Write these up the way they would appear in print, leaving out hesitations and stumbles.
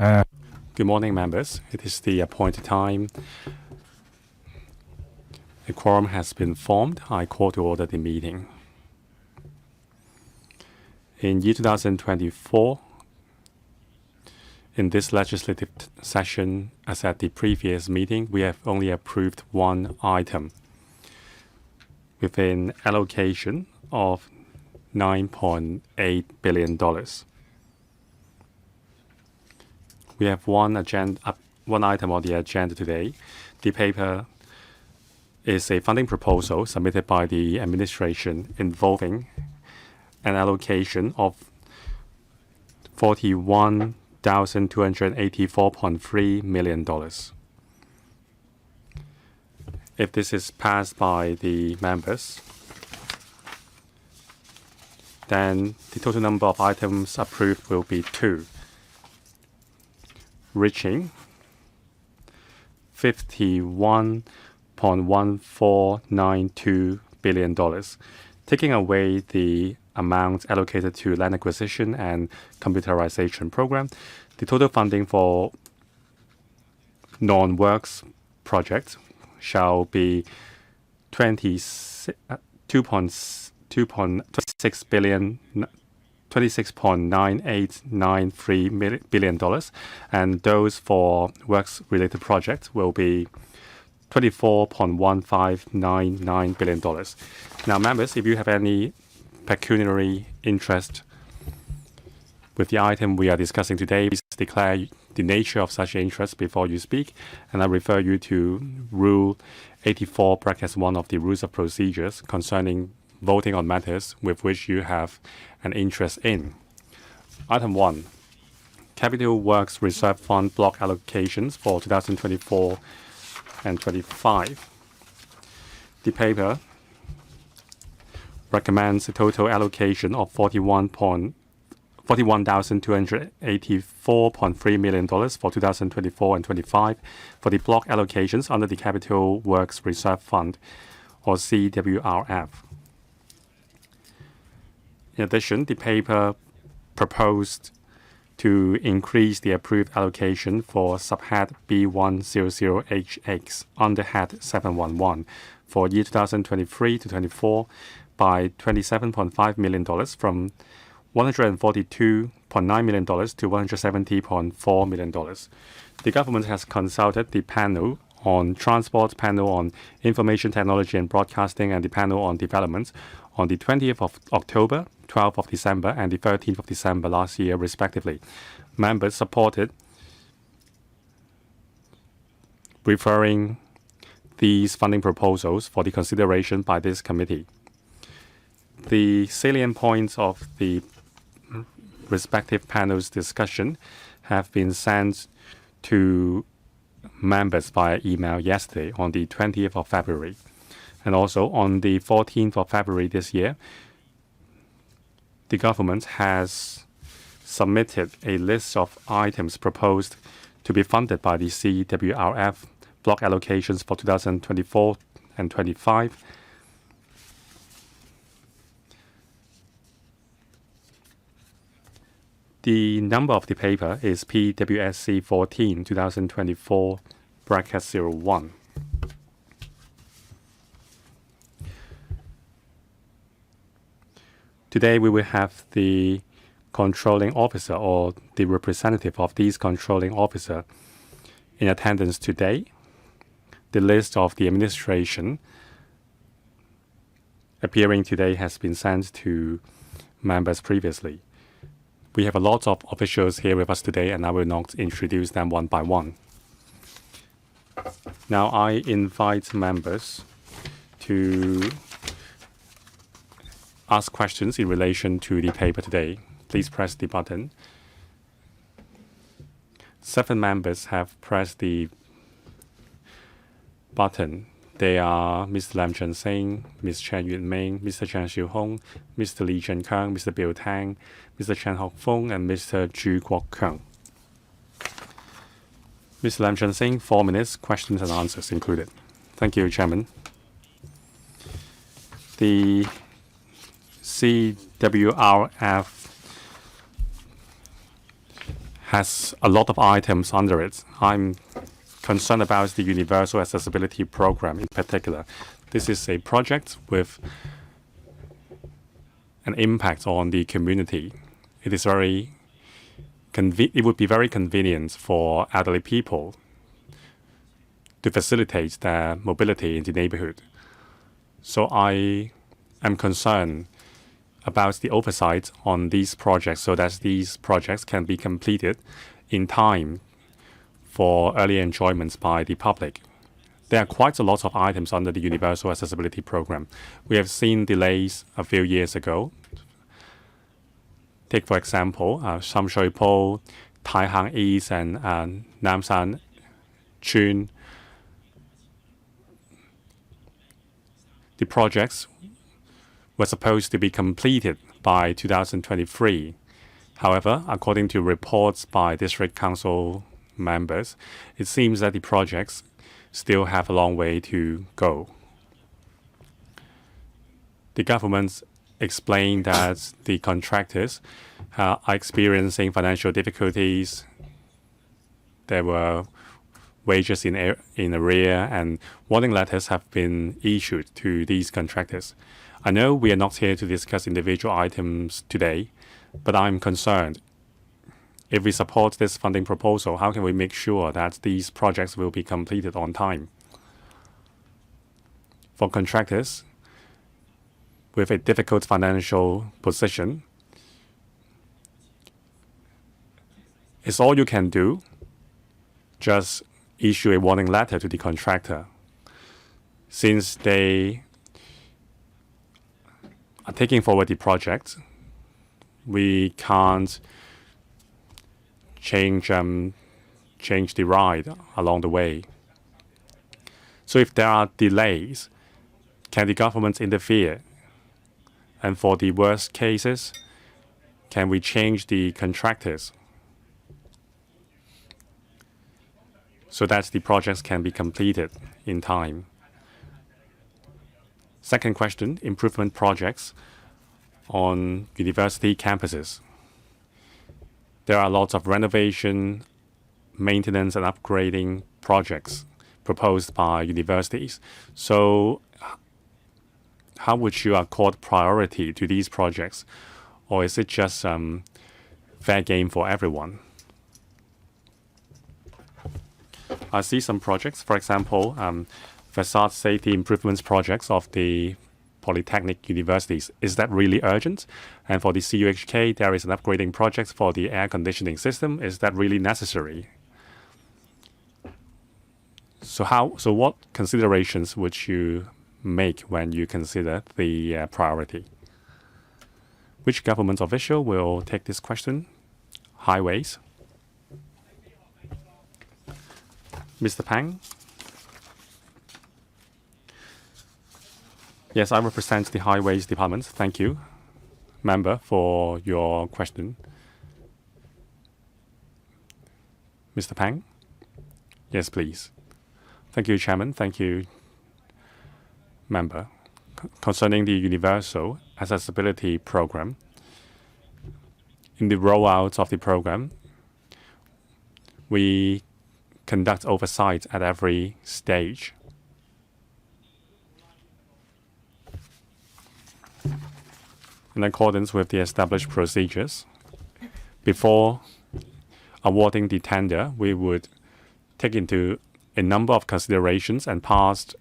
Good morning, members. It is the appointed time. A quorum has been formed. I call to order the meeting. In year 2024, in this legislative session, as at the previous meeting, we have only approved one item with an allocation of $9.8 billion. We have one item on the agenda today. The paper is a funding proposal submitted by the administration involving an allocation of $41,284.3 million. If this is passed by the members, then the total number of items approved will be 2, reaching $51.1492 billion, taking away the amount allocated to land acquisition and computerization program. The total funding for non-works projects shall be $26.9893 billion, and those for works-related projects will be $24.1599 billion. Now, members, if you have any pecuniary interest with the item we are discussing today, please declare the nature of such interest before you speak, and I refer you to Rule 84(1) of the Rules of Procedures concerning voting on matters with which you have an interest in. Item 1, Capital Works Reserve Fund block allocations for 2024 and 25. The paper recommends a total allocation of $41,284.3 million for 2024 and 25 for the block allocations under the Capital Works Reserve Fund, or CWRF. In addition, the paper proposed to increase the approved allocation for subhead B100HX under head 711 for year 2023 to 24 by $27.5 million from $142.9 million to $170.4 million. The government has consulted the panel on transport, panel on information technology and broadcasting, and the panel on development on the 20th of October, 12th of December, and the 13th of December last year, respectively. Members supported referring these funding proposals for the consideration by this committee. The salient points of the respective panel's discussion have been sent to members via email yesterday on the 20th of February. And also on the 14th of February this year, the government has submitted a list of items proposed to be funded by the CWRF block allocations for 2024 and 25. The number of the paper is PWSC 14, 2024-01. Today we will have the controlling officer or the representative of these controlling officer in attendance today. The list of the administration appearing today has been sent to members previously. We have a lot of officials here with us today, and I will not introduce them one by one. Now I invite members to ask questions in relation to the paper today. Please press the button. 7 members have pressed the button. They are Mr. Lam Chun Sing, Ms. Chen Yuen-Ming, Mr. Chan Xiu-Hong, Mr. Lee Chen-Kang, Mr. Bill Tang, Mr. Chen Hock-Fong, and Mr. Zhu Guok-Keung. Mr. Lam Chun Sing, 4 minutes, questions and answers included. Thank you, Chairman. The CWRF has a lot of items under it. I'm concerned about the Universal Accessibility Program in particular. This is a project with an impact on the community. It is it would be very convenient for elderly people to facilitate their mobility in the neighborhood. So I am concerned about the oversight on these projects so that these projects can be completed in time for early enjoyment by the public. There are quite a lot of items under the Universal Accessibility Program. We have seen delays a few years ago. Take, for example, Sham Shui Po, Tai Hang East, and Nam San Chun. The projects were supposed to be completed by 2023. However, according to reports by district council members, it seems that the projects still have a long way to go. The government explained that the contractors are experiencing financial difficulties. There were wages in arrear, and warning letters have been issued to these contractors. I know we are not here to discuss individual items today, but I'm concerned. If we support this funding proposal, how can we make sure that these projects will be completed on time? For contractors with a difficult financial position, it's all you can do. Just issue a warning letter to the contractor. Since they are taking forward the project, we can't change the ride along the way. So if there are delays, can the government interfere? And for the worst cases, can we change the contractors so that the projects can be completed in time? Second question, improvement projects on university campuses. There are lots of renovation, maintenance, and upgrading projects proposed by universities. So how would you accord priority to these projects? Or is it just fair game for everyone? I see some projects, for example, facade safety improvements projects of the polytechnic universities. Is that really urgent? And for the CUHK, there is an upgrading project for the air conditioning system. Is that really necessary? So what considerations would you make when you consider the priority? Which government official will take this question? Highways. Mr. Pang? Yes, I represent the Highways Department. Thank you, member, for your question. Mr. Pang? Yes, please. Thank you, Chairman. Thank you, member. Concerning the Universal Accessibility Program, in the rollout of the program, we conduct oversight at every stage. In accordance with the established procedures, before awarding the tender, we would take into a number of considerations and past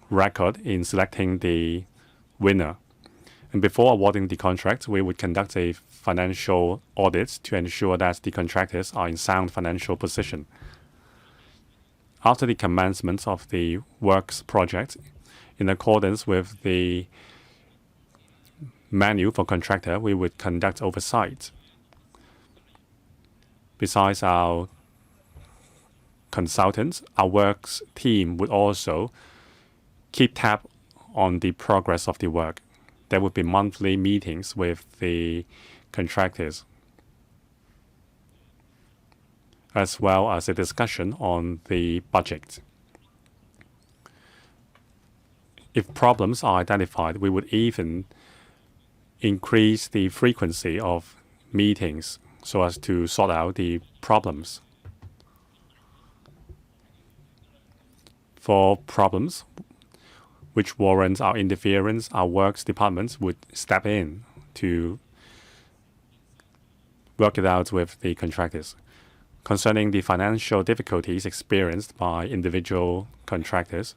record in selecting the winner. And before awarding the contract, we would conduct a financial audit to ensure that the contractors are in sound financial position. After the commencement of the works project, in accordance with the manual for contractor, we would conduct oversight. Besides our consultants, our works team would also keep tab on the progress of the work. There would be monthly meetings with the contractors, as well as a discussion on the budget. If problems are identified, we would even increase the frequency of meetings so as to sort out the problems. For problems which warrant our interference, our works departments would step in to work it out with the contractors. Concerning the financial difficulties experienced by individual contractors,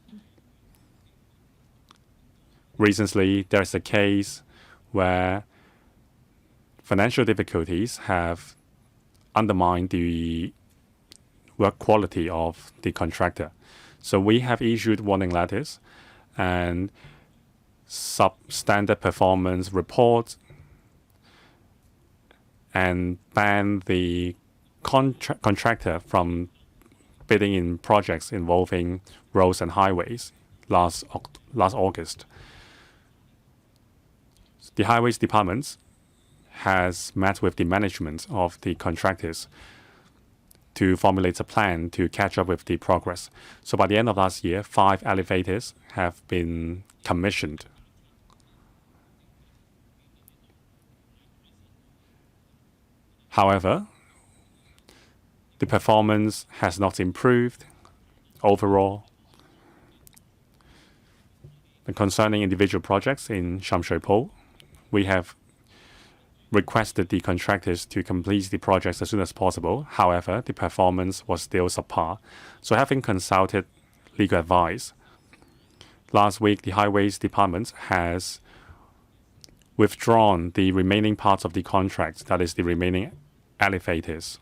recently there is a case where financial difficulties have undermined the work quality of the contractor. So we have issued warning letters and substandard performance reports and banned the contractor from bidding in projects involving roads and highways last August. The Highways Department has met with the management of the contractors to formulate a plan to catch up with the progress. So by the end of last year, 5 elevators have been commissioned. However, the performance has not improved overall. And concerning individual projects in Sham Shui Po, we have requested the contractors to complete the projects as soon as possible. However, the performance was still subpar. So having consulted legal advice, last week the Highways Department has withdrawn the remaining parts of the contract, that is the remaining elevators.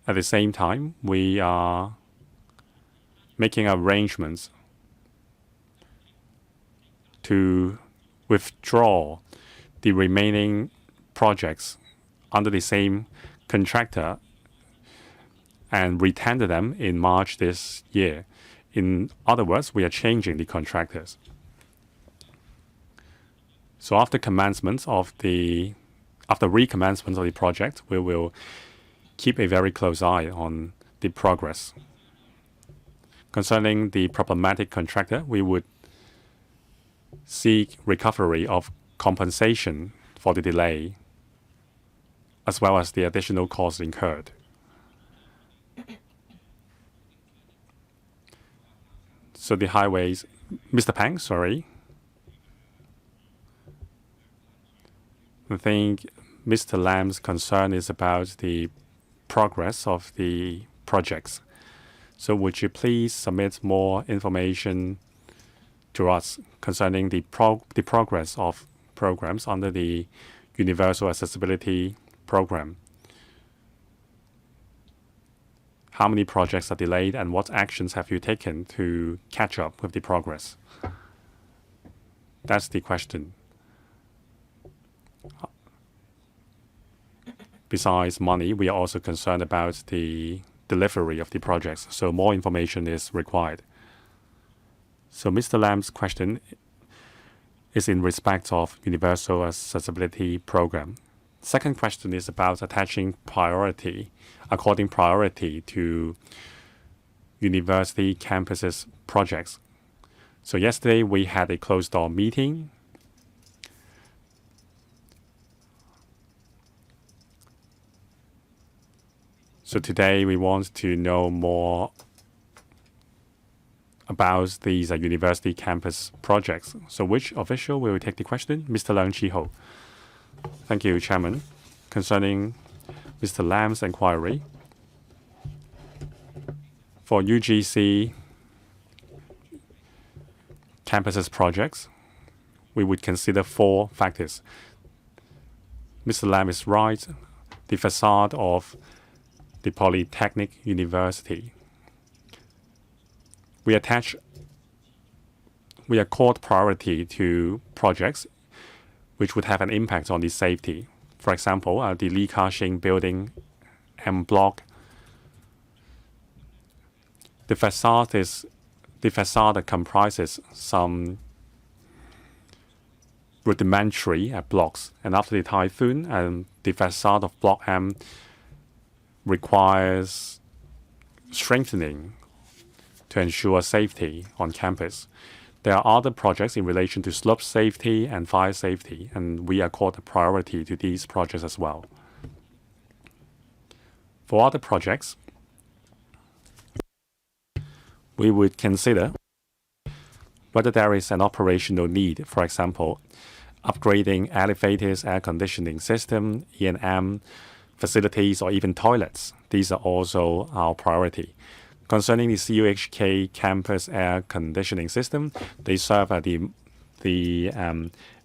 At the same time, we are making arrangements to withdraw the remaining projects under the same contractor and retender them in March this year. In other words, we are changing the contractors. So after recommencement of the project, we will keep a very close eye on the progress. Concerning the problematic contractor, we would seek recovery of compensation for the delay, as well as the additional costs incurred. So the highways, Mr. Pang, sorry. I think Mr. Lam's concern is about the progress of the projects. So would you please submit more information to us concerning the progress of programs under the Universal Accessibility Program? How many projects are delayed and what actions have you taken to catch up with the progress? That's the question. Besides money, we are also concerned about the delivery of the projects, so more information is required. So Mr. Lam's question is in respect of Universal Accessibility Program. Second question is about attaching priority, according priority to university campuses projects. So yesterday we had a closed-door meeting. So today we want to know more about these university campus projects. So which official will take the question? Mr. Leung Chi-ho. Thank you, Chairman. Concerning Mr. Lam's inquiry, for UGC campuses projects, we would consider 4 factors. Mr. Lam is right. The facade of the Polytechnic University. We accord priority to projects which would have an impact on the safety. For example, the Li Ka-shing building M block. The facade comprises some rudimentary blocks, and after the typhoon, the facade of Block M requires strengthening to ensure safety on campus. There are other projects in relation to slope safety and fire safety, and we accord a priority to these projects as well. For other projects, we would consider whether there is an operational need, for example, upgrading elevators, air conditioning system, E&M facilities, or even toilets. These are also our priority. Concerning the CUHK campus air conditioning system, they serve at the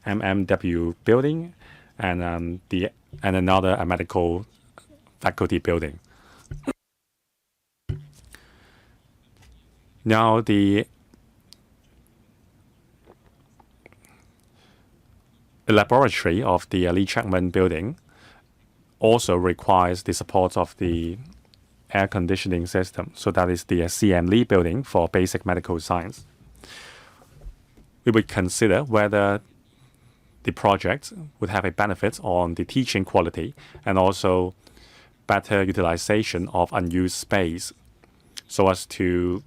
MMW building and another medical faculty building. Now the laboratory of the Lee Chapman building also requires the support of the air conditioning system. So that is the CM Lee building for basic medical science. We would consider whether the project would have a benefit on the teaching quality and also better utilization of unused space so as to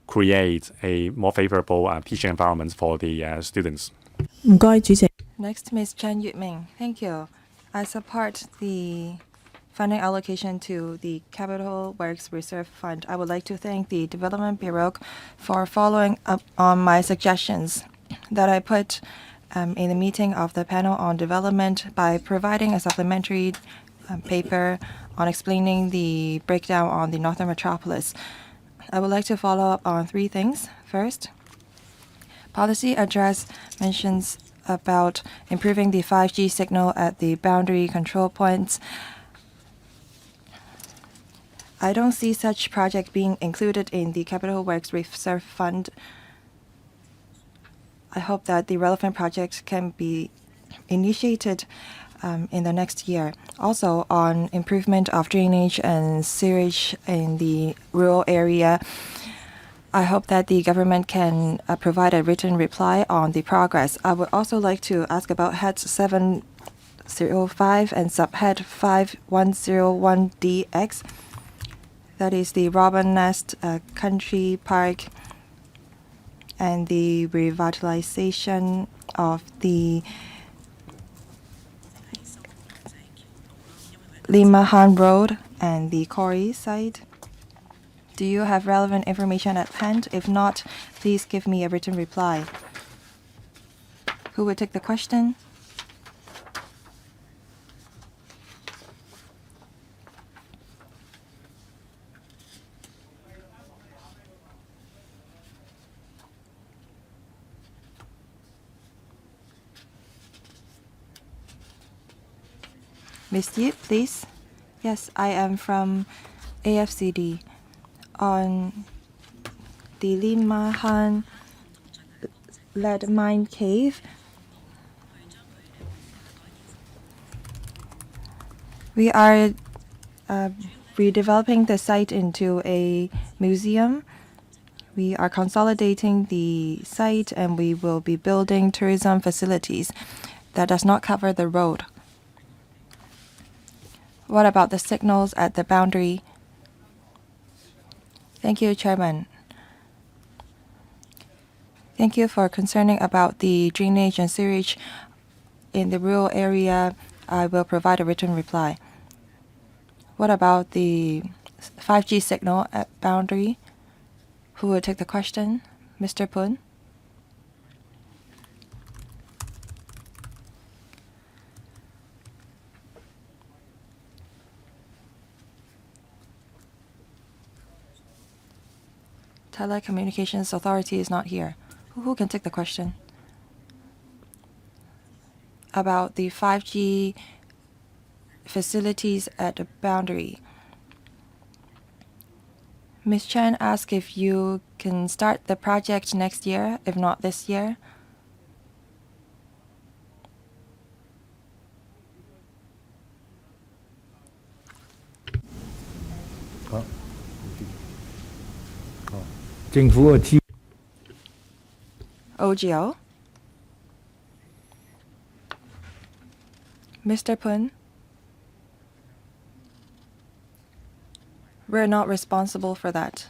create a more favorable teaching environment for the students. Next, Ms. Chen Yutming. Thank you. I support the funding allocation to the Capital Works Reserve Fund. I would like to thank the Development Bureau for following up on my suggestions that I put in the meeting of the panel on development by providing a supplementary paper on explaining the breakdown on the Northern Metropolis. I would like to follow up on 3 things. First, policy address mentions about improving the 5G signal at the boundary control points. I don't see such project being included in the Capital Works Reserve Fund. I hope that the relevant project can be initiated in the next year. Also, on improvement of drainage and sewage in the rural area, I hope that the government can provide a written reply on the progress. I would also like to ask about Head 705 and Subhead 5101DX. That is the Robin Nest Country Park and the revitalization of the Limahan Road and the quarry site. Do you have relevant information at hand? If not, please give me a written reply. Who will take the question? Ms. Yip, please. Yes, I am from AFCD. On the Limahan lead mine cave, we are redeveloping the site into a museum. We are consolidating the site and we will be building tourism facilities that does not cover the road. What about the signals at the boundary? Thank you, Chairman. Thank you for concerning about the drainage and sewage in the rural area. I will provide a written reply. What about the 5G signal at boundary? Who will take the question? Mr. Poon? Telecommunications Authority is not here. Who can take the question? About the 5G facilities at the boundary. Ms. Chen asked if you can start the project next year, if not this year. OGO? Mr. Poon? We're not responsible for that.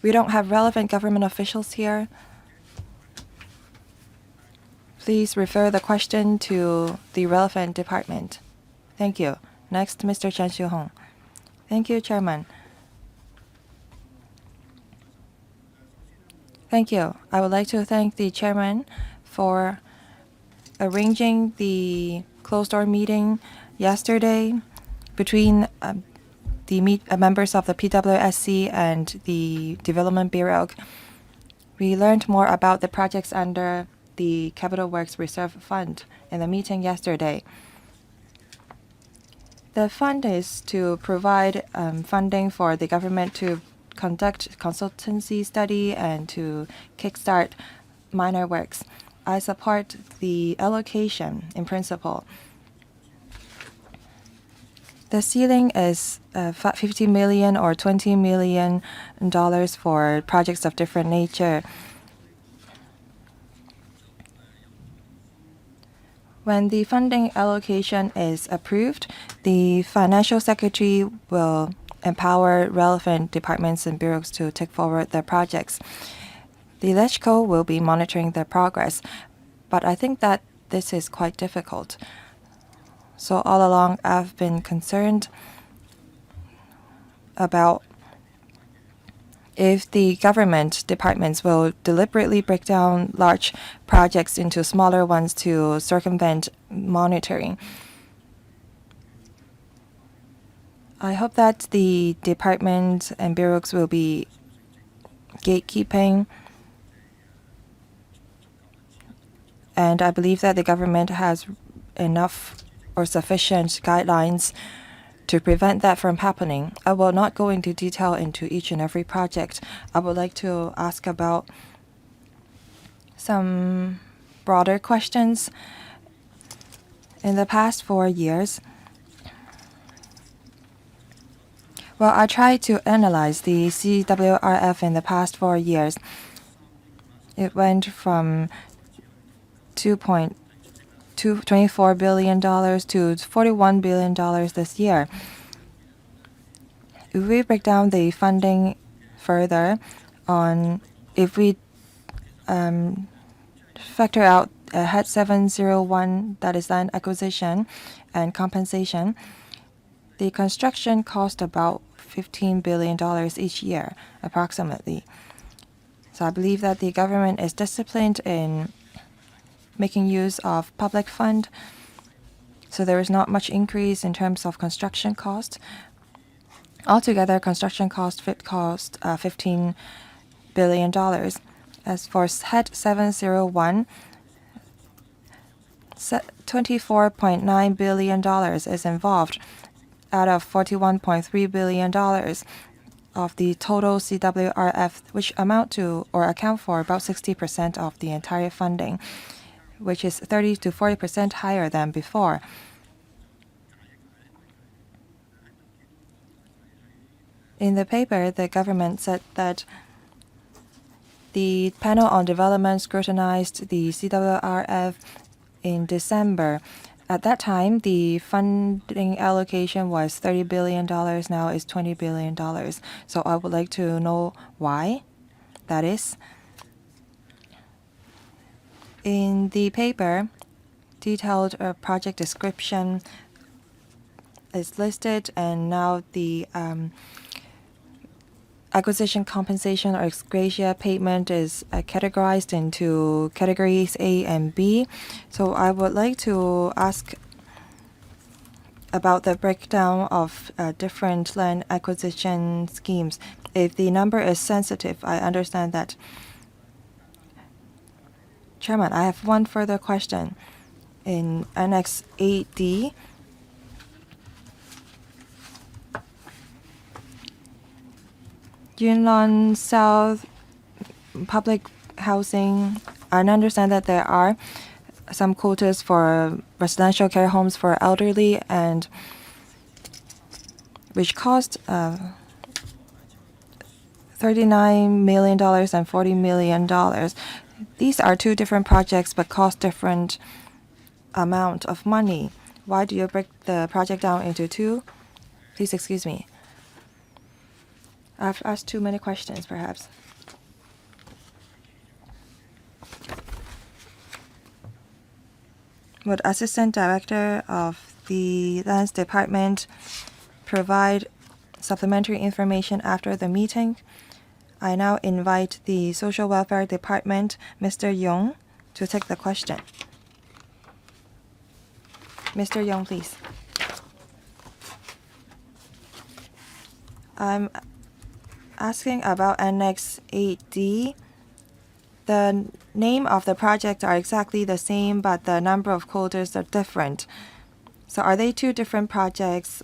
We don't have relevant government officials here. Please refer the question to the relevant department. Thank you. Next, Mr. Chen Xiuhong. Thank you, Chairman. Thank you. I would like to thank the Chairman for arranging the closed-door meeting yesterday between the members of the PWSC and the Development Bureau. We learned more about the projects under the Capital Works Reserve Fund in the meeting yesterday. The fund is to provide funding for the government to conduct consultancy study and to kickstart minor works. I support the allocation in principle. The ceiling is $50 million or $20 million for projects of different nature. When the funding allocation is approved, the Financial Secretary will empower relevant departments and bureaus to take forward their projects. The LegCo will be monitoring their progress, but I think that this is quite difficult. So all along, I've been concerned about if the government departments will deliberately break down large projects into smaller ones to circumvent monitoring. I hope that the departments and bureaus will be gatekeeping, and I believe that the government has enough or sufficient guidelines to prevent that from happening. I will not go into detail into each and every project. I would like to ask about some broader questions. In the past 4 years, well, I tried to analyze the CWRF in the past 4 years. It went from $24 billion to $41 billion this year. If we break down the funding further if we factor out HED 701, that is land acquisition and compensation, the construction cost about $15 billion each year, approximately. So I believe that the government is disciplined in making use of public fund, so there is not much increase in terms of construction cost. Altogether, construction cost $15 billion. As for HED 701, $24.9 billion is involved out of $41.3 billion of the total CWRF, which amount to or account for about 60% of the entire funding, which is 30 to 40% higher than before. In the paper, the government said that the panel on development scrutinized the CWRF in December. At that time, the funding allocation was $30 billion, now it's $20 billion. So I would like to know why that is. In the paper, detailed project description is listed, and now the acquisition compensation or ex gratia payment is categorized into categories A and B. So I would like to ask about the breakdown of different land acquisition schemes. If the number is sensitive, I understand that. Chairman, I have one further question. In Annex 8D, Yunnan South public housing, I understand that there are some quotas for residential care homes for elderly, and which cost $39 million and $40 million. These are two different projects but cost different amount of money. Why do you break the project down into two? Please excuse me. I've asked too many questions, perhaps. Would Assistant Director of the Lands Department provide supplementary information after the meeting. I now invite the Social Welfare Department, Mr. Yong, to take the question. Mr. Yong, please. I'm asking about Annex 8D. The name of the project are exactly the same, but the number of quotas are different. So are they two different projects,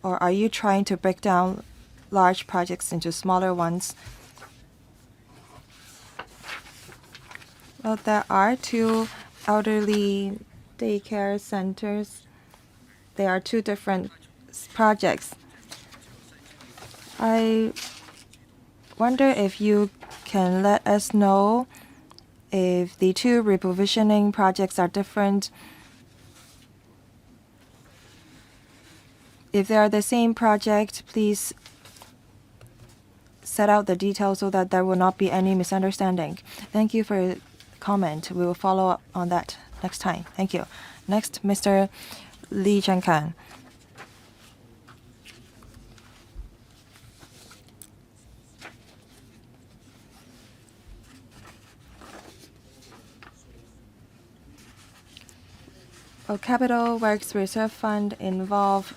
or are you trying to break down large projects into smaller ones? Well, there are two elderly daycare centers. They are two different projects. I wonder if you can let us know if the two reprovisioning projects are different. If they are the same project, please set out the details so that there will not be any misunderstanding. Thank you for your comment. We will follow up on that next time. Thank you. Next, Mr. Lee Chengkan. Capital Works Reserve Fund involve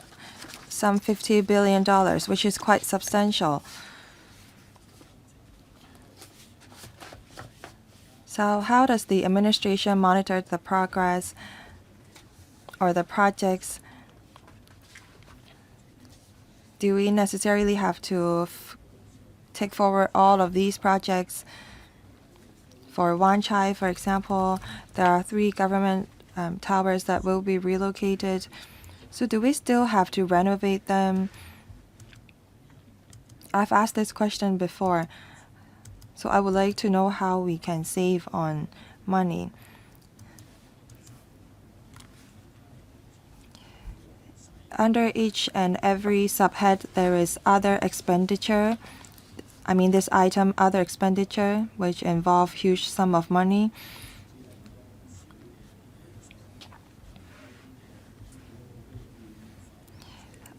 some $50 billion, which is quite substantial. So how does the administration monitor the progress or the projects? Do we necessarily have to take forward all of these projects? For Wan Chai, for example, there are 3 government towers that will be relocated. So do we still have to renovate them? I've asked this question before, so I would like to know how we can save on money. Under each and every subhead, there is other expenditure. I mean, this item, other expenditure, which involve huge sum of money.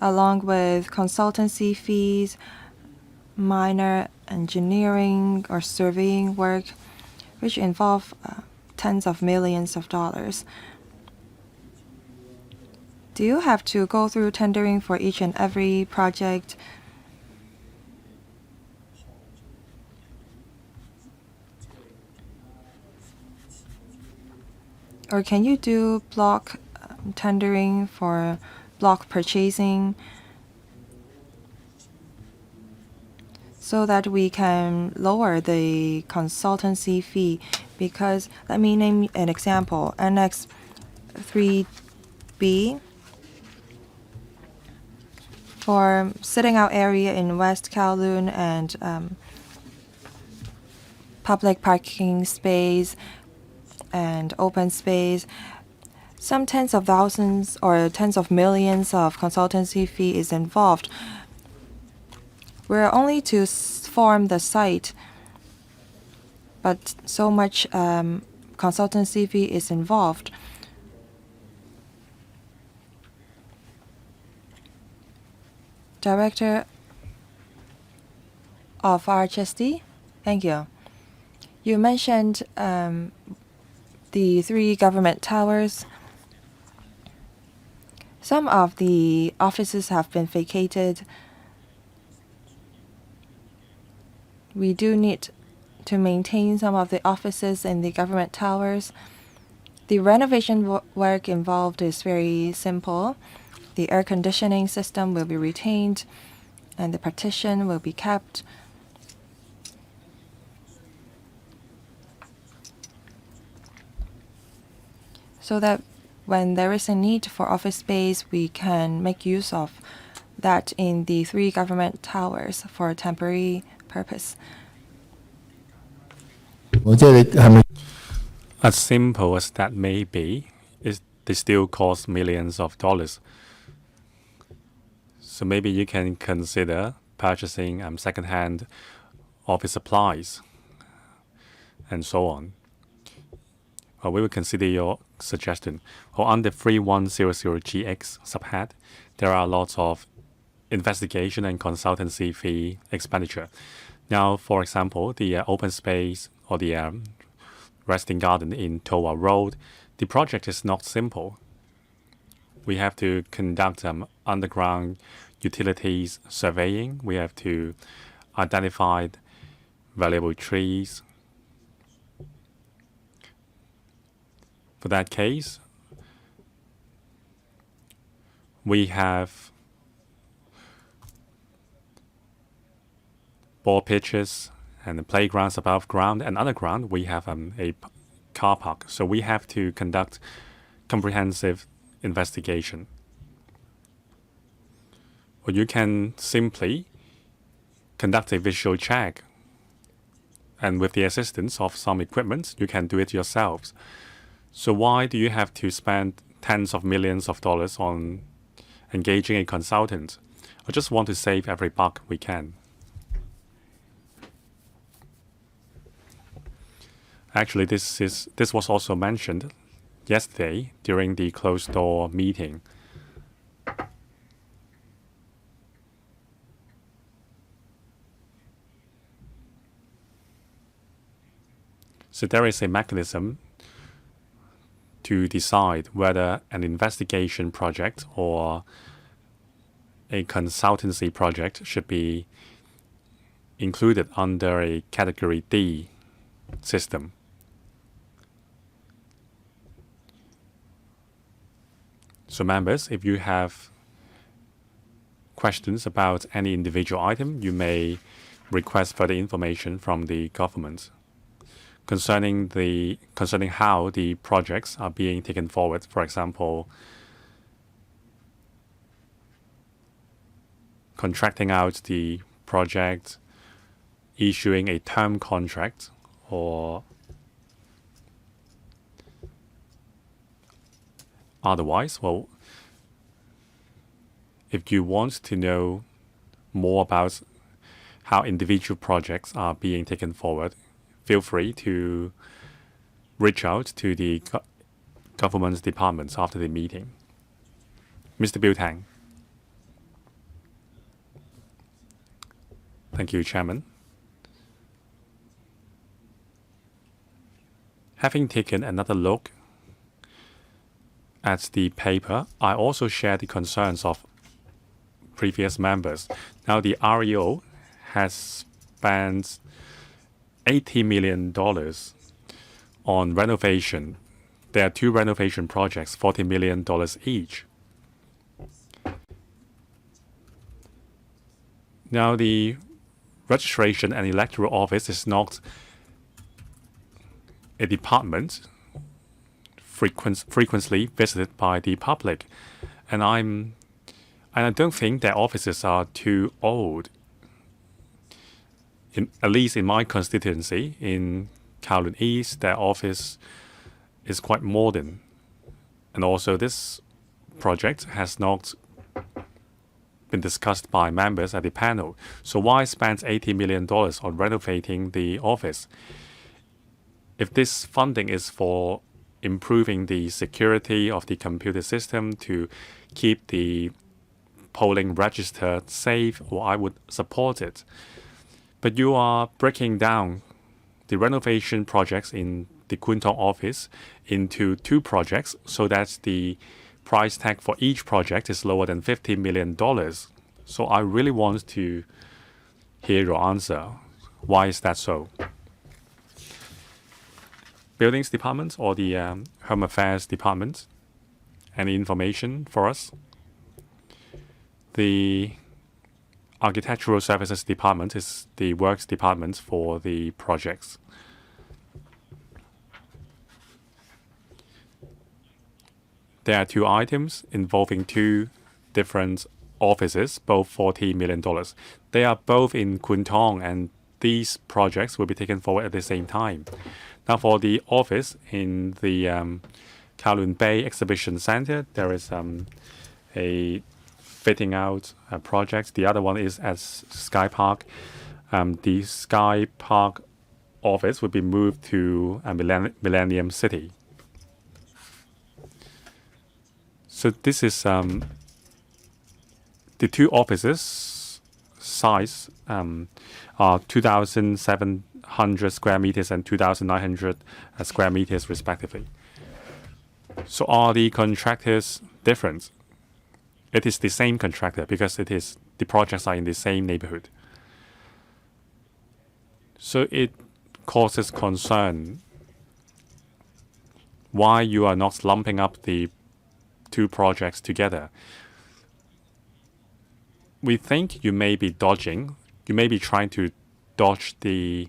Along with consultancy fees, minor engineering or surveying work, which involve tens of millions of dollars. Do you have to go through tendering for each and every project? Or can you do block tendering for block purchasing so that we can lower the consultancy fee? Because let me name an example. Annex 3B for sitting out area in West Kowloon and public parking space and open space, some tens of thousands or tens of millions of consultancy fee is involved. We're only to form the site, but so much consultancy fee is involved. Director of RHSD, thank you. You mentioned the 3 government towers. Some of the offices have been vacated. We do need to maintain some of the offices in the government towers. The renovation work involved is very simple. The air conditioning system will be retained and the partition will be kept. So that when there is a need for office space, we can make use of that in the 3 government towers for a temporary purpose. As simple as that may be, they still cost millions of dollars. So maybe you can consider purchasing second-hand office supplies and so on. We will consider your suggestion. Or under 3100GX subhead, there are lots of investigation and consultancy fee expenditure. Now, for example, the open space or the resting garden in Towa Road, the project is not simple. We have to conduct underground utilities surveying. We have to identify valuable trees. For that case, we have ball pitches and the playgrounds above ground, and underground we have a car park. So we have to conduct comprehensive investigation. Or you can simply conduct a visual check, and with the assistance of some equipment, you can do it yourselves. So why do you have to spend tens of millions of dollars on engaging a consultant? I just want to save every buck we can. Actually, this was also mentioned yesterday during the closed-door meeting. So there is a mechanism to decide whether an investigation project or a consultancy project should be included under a Category D system. So members, if you have questions about any individual item, you may request further information from the government concerning how the projects are being taken forward. For example, contracting out the project, issuing a term contract, or otherwise. Well, if you want to know more about how individual projects are being taken forward, feel free to reach out to the government departments after the meeting. Mr. Bill Tang. Thank you, Chairman. Having taken another look at the paper, I also share the concerns of previous members. Now, the REO has spent $80 million on renovation. There are two renovation projects, $40 million each. Now, the registration and electoral office is not a department frequently visited by the public, and I don't think their offices are too old. At least in my constituency, in Kowloon East, their office is quite modern. And also this project has not been discussed by members at the panel. So why spend $80 million on renovating the office? If this funding is for improving the security of the computer system to keep the polling register safe, well, I would support it. But you are breaking down the renovation projects in the Kwun Tong office into two projects so that the price tag for each project is lower than $50 million. So I really want to hear your answer. Why is that so? Buildings Department or the Home Affairs Department? Any information for us? The Architectural Services Department is the works department for the projects. There are two items involving two different offices, both $40 million. They are both in Kwun Tong, and these projects will be taken forward at the same time. Now, for the office in the Kowloon Bay Exhibition Center, there is a fitting out project. The other one is at Sky Park. The Sky Park office will be moved to Millennium City. So this is the two offices size are 2,700 square meters and 2,900 square meters respectively. So are the contractors different? It is the same contractor because the projects are in the same neighborhood. So it causes concern why you are not lumping up the two projects together. We think you may be dodging, you may be trying to dodge the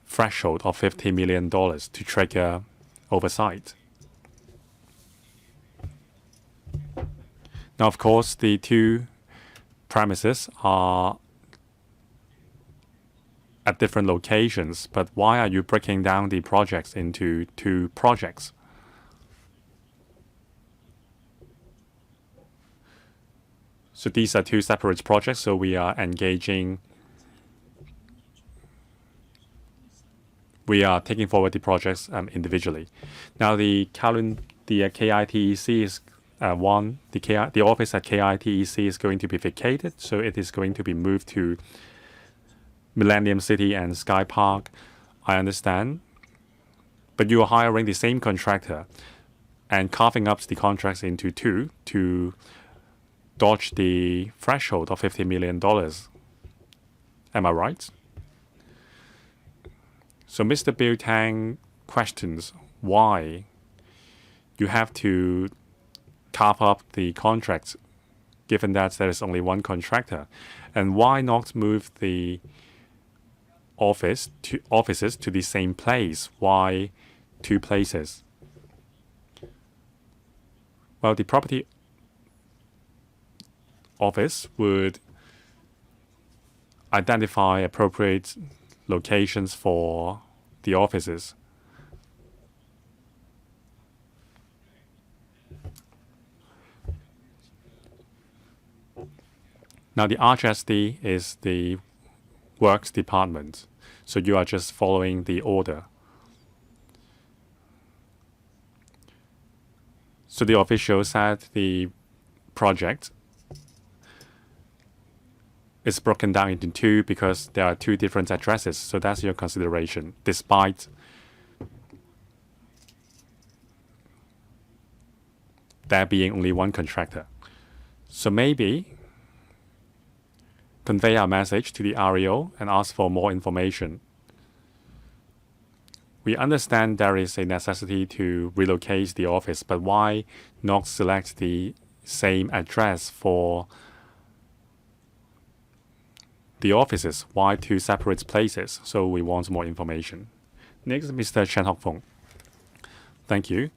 threshold of $50 million to trigger oversight. Now, of course, the two premises are at different locations, but why are you breaking down the projects into two projects? So these are two separate projects, so we are engaging, we are taking forward the projects individually. Now the KITEC is the office at KITEC is going to be vacated, so it is going to be moved to Millennium City and Sky Park. I understand, but you are hiring the same contractor and carving up the contracts into two to dodge the threshold of $50 million. Am I right? So Mr. Bill Tang questions why you have to carve up the contracts given that there is only one contractor, and why not move the offices to the same place? Why two places? Well, the property office would identify appropriate locations for the offices. Now the RHSD is the works department, so you are just following the order. So the official said the project is broken down into two because there are two different addresses, so that's your consideration, despite there being only one contractor. So maybe convey our message to the REO and ask for more information. We understand there is a necessity to relocate the office, but why not select the same address for the offices? Why two separate places? So we want more information. Next, Mr. Chen Hock-Fung. Thank you.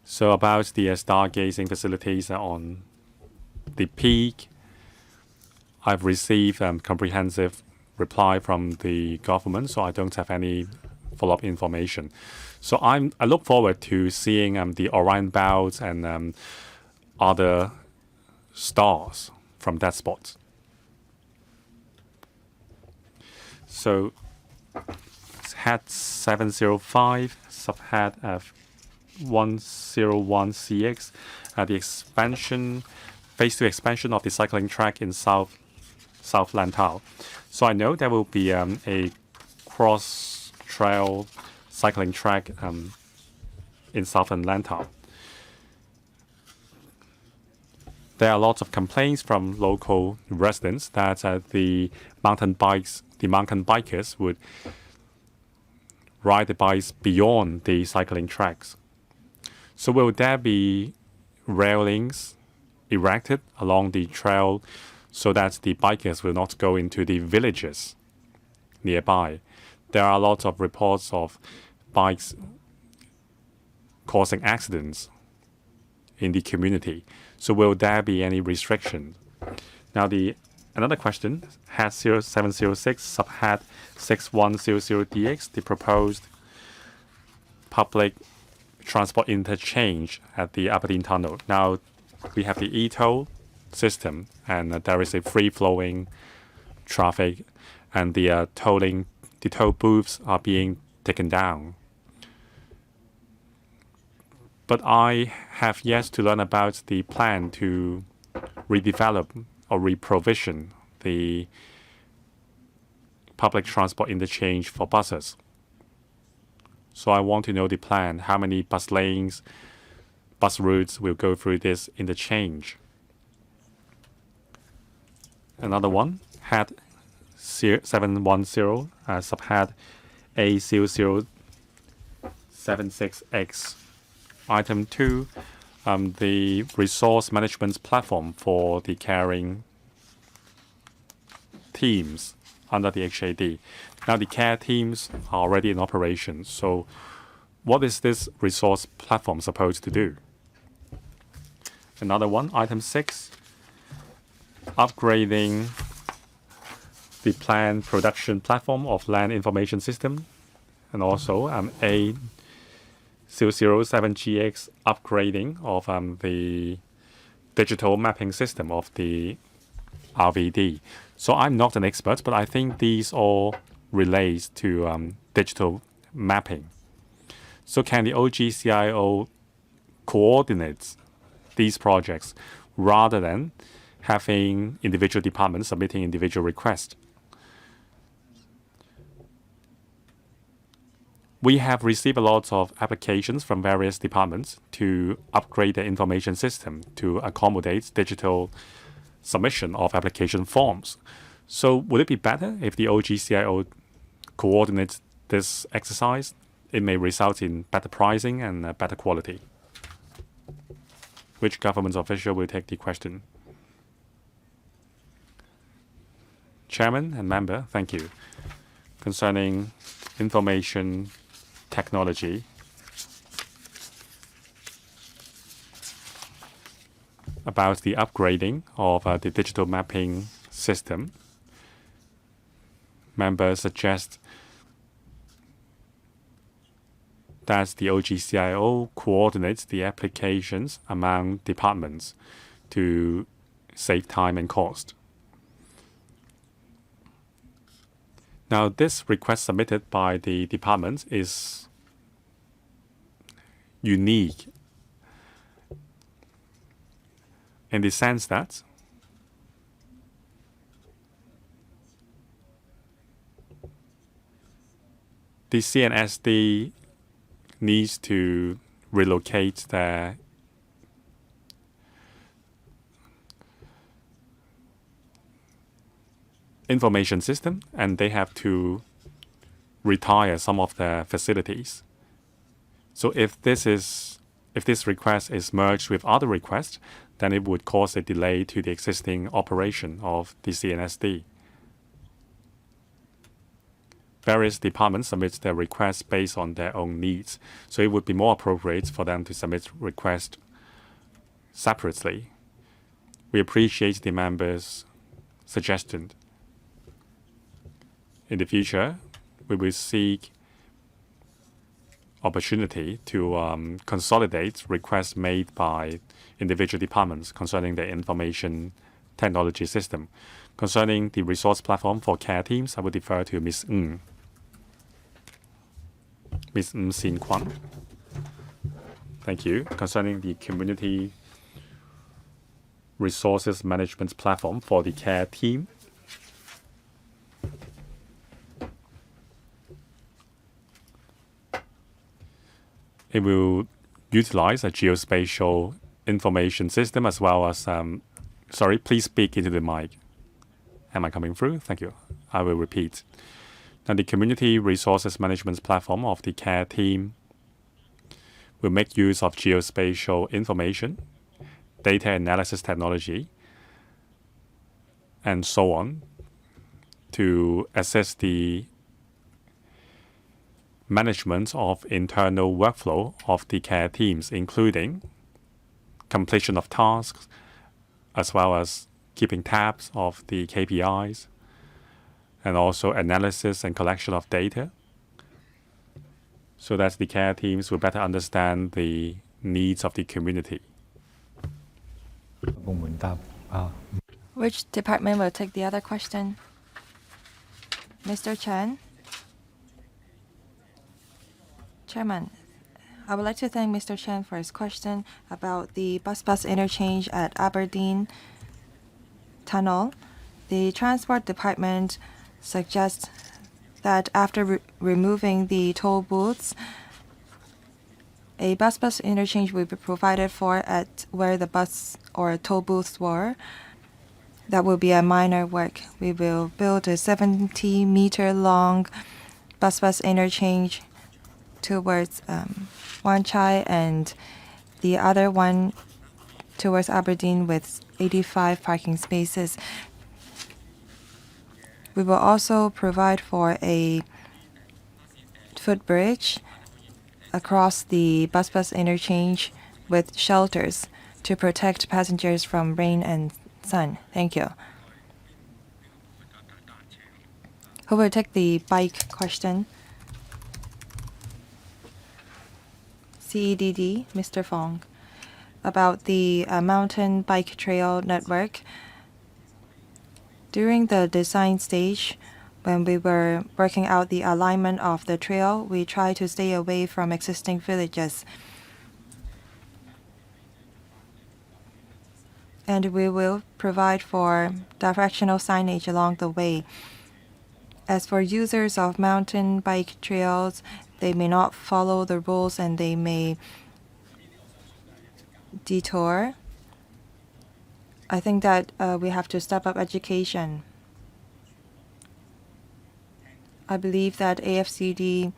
So about the stargazing facilities on the peak, I've received comprehensive reply from the government, so I don't have any follow-up information. So I look forward to seeing the Orion Belt and other stars from that spot. So head 705, subhead F101CX, the expansion, phase 2 expansion of the cycling track in South Lantau. So I know there will be a cross-trail cycling track in southern Lantau. There are lots of complaints from local residents that the mountain bikers would ride the bikes beyond the cycling tracks. So will there be railings erected along the trail so that the bikers will not go into the villages nearby? There are lots of reports of bikes causing accidents in the community. So will there be any restriction? Now another question, head 0706, subhead 6100DX, the proposed public transport interchange at the Aberdeen Tunnel. Now we have the e-toll system, and there is a free-flowing traffic, and the toll booths are being taken down. But I have yet to learn about the plan to redevelop or reprovision the public transport interchange for buses. So I want to know the plan, how many bus lanes, bus routes will go through this interchange. Another one, head 710, subhead A0076X. Item 2, the resource management platform for the caring teams under the HAD. Now the care teams are already in operation, so what is this resource platform supposed to do? Another one, item 6, upgrading the planned production platform of land information system, and also A007GX upgrading of the digital mapping system of the RVD. So I'm not an expert, but I think these all relate to digital mapping. So can the OGCIO coordinate these projects rather than having individual departments submitting individual requests? We have received a lot of applications from various departments to upgrade the information system to accommodate digital submission of application forms. So would it be better if the OGCIO coordinates this exercise? It may result in better pricing and better quality. Which government official will take the question? Chairman and member, thank you. Concerning information technology, about the upgrading of the digital mapping system, members suggest that the OGCIO coordinates the applications among departments to save time and cost. Now, this request submitted by the department is unique in the sense that the CNSD needs to relocate their information system, and they have to retire some of their facilities. So if this request is merged with other requests, then it would cause a delay to the existing operation of the CNSD. Various departments submit their requests based on their own needs, so it would be more appropriate for them to submit requests separately. We appreciate the members' suggestion. In the future, we will seek opportunity to consolidate requests made by individual departments concerning the information technology system. Concerning the resource platform for care teams, I would defer to Ms. Ng. Ms. Ng Sin Kwan. Thank you. Concerning the community resources management platform for the care team, it will utilize a geospatial information system as well as, sorry, please speak into the mic. Am I coming through? Thank you. I will repeat. Now, the community resources management platform of the care team will make use of geospatial information, data analysis technology, and so on to assess the management of internal workflow of the care teams, including completion of tasks, as well as keeping tabs of the KPIs, and also analysis and collection of data, so that the care teams will better understand the needs of the community. Which department will take the other question? Mr. Chen? Chairman, I would like to thank Mr. Chen for his question about the bus interchange at Aberdeen Tunnel. The Transport Department suggests that after removing the toll booths, a bus interchange will be provided for at where the bus or toll booths were. That will be a minor work. We will build a 70-meter long bus interchange towards Wan Chai and the other one towards Aberdeen with 85 parking spaces. We will also provide for a footbridge across the bus interchange with shelters to protect passengers from rain and sun. Thank you. Who will take the bike question? CEDD, Mr. Fong. About the mountain bike trail network. During the design stage, when we were working out the alignment of the trail, we tried to stay away from existing villages. And we will provide for directional signage along the way. As for users of mountain bike trails, they may not follow the rules and they may detour. I think that we have to step up education. I believe that AFCD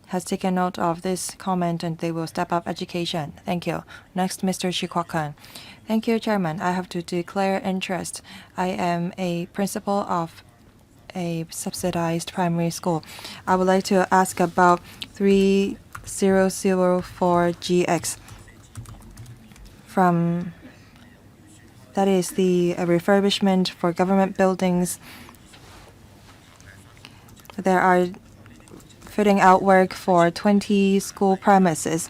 has taken note of this comment and they will step up education. Thank you. Next, Mr. Shikwakan. Thank you, Chairman. I have to declare interest. I am a principal of a subsidized primary school. I would like to ask about 3004GX. That is the refurbishment for government buildings. There are fitting out work for 20 school premises.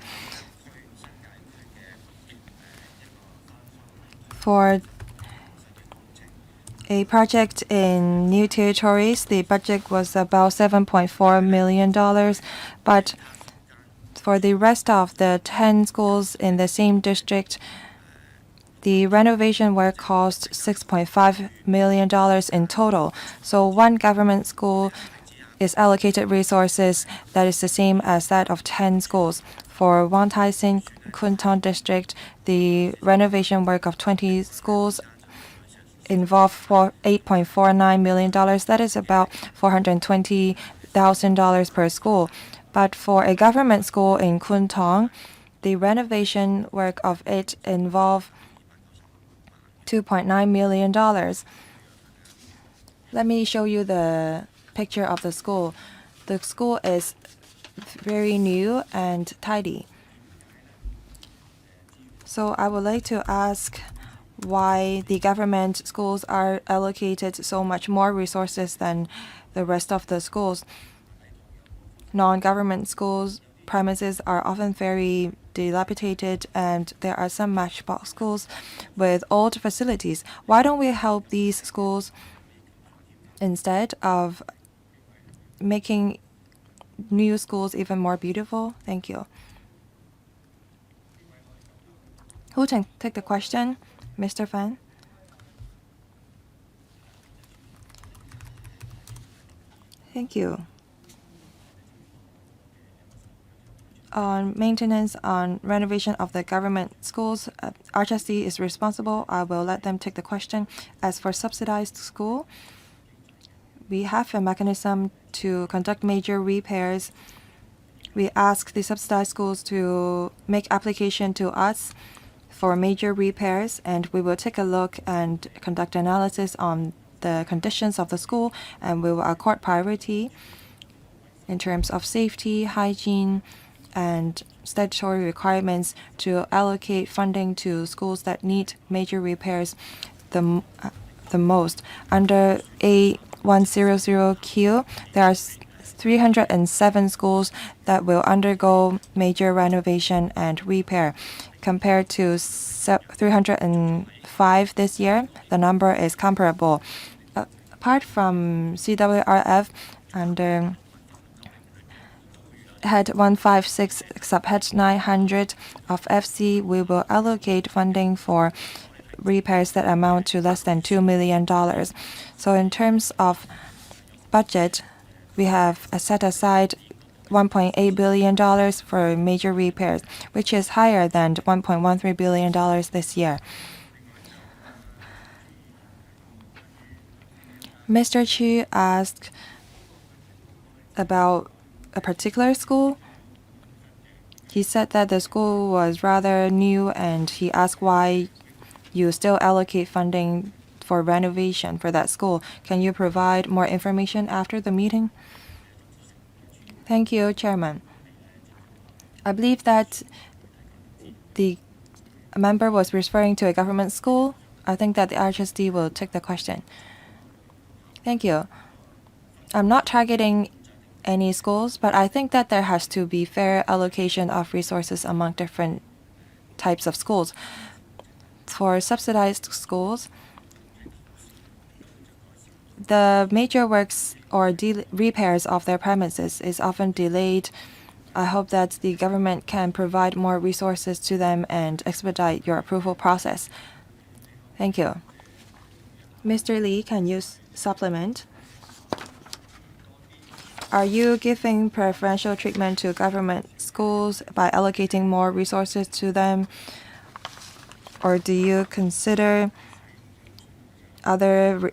For a project in New Territories, the budget was about $7.4 million, but for the rest of the 10 schools in the same district, the renovation work cost $6.5 million in total. So one government school is allocated resources that is the same as that of 10 schools. For Wang Tai Sin Kwun Tong district, the renovation work of 20 schools involved for $8.49 million. That is about $420,000 per school. But for a government school in Kwun Tong, the renovation work of it involved $2.9 million. Let me show you the picture of the school. The school is very new and tidy. So I would like to ask why the government schools are allocated so much more resources than the rest of the schools. Non-government schools premises are often very dilapidated and there are some matchbox schools with old facilities. Why don't we help these schools instead of making new schools even more beautiful? Thank you. Who can take the question? Mr. Fan? Thank you. On maintenance, on renovation of the government schools, RHSD is responsible. I will let them take the question. As for subsidized school, we have a mechanism to conduct major repairs. We ask the subsidized schools to make application to us for major repairs, and we will take a look and conduct analysis on the conditions of the school, and we will accord priority in terms of safety, hygiene, and statutory requirements to allocate funding to schools that need major repairs the most. Under A100Q, there are 307 schools that will undergo major renovation and repair. Compared to 305 this year, the number is comparable. Apart from CWRF, under Head 156, Subhead 900 of FC, we will allocate funding for repairs that amount to less than $2 million. So in terms of budget, we have set aside $1.8 billion for major repairs, which is higher than $1.13 billion this year. Mr. Chu asked about a particular school. He said that the school was rather new, and he asked why you still allocate funding for renovation for that school. Can you provide more information after the meeting? Thank you, Chairman. I believe that the member was referring to a government school. I think that the RHSD will take the question. Thank you. I'm not targeting any schools, but I think that there has to be fair allocation of resources among different types of schools. For subsidized schools, the major works or repairs of their premises is often delayed. I hope that the government can provide more resources to them and expedite your approval process. Thank you. Mr. Lee, can you supplement? Are you giving preferential treatment to government schools by allocating more resources to them? Or do you consider other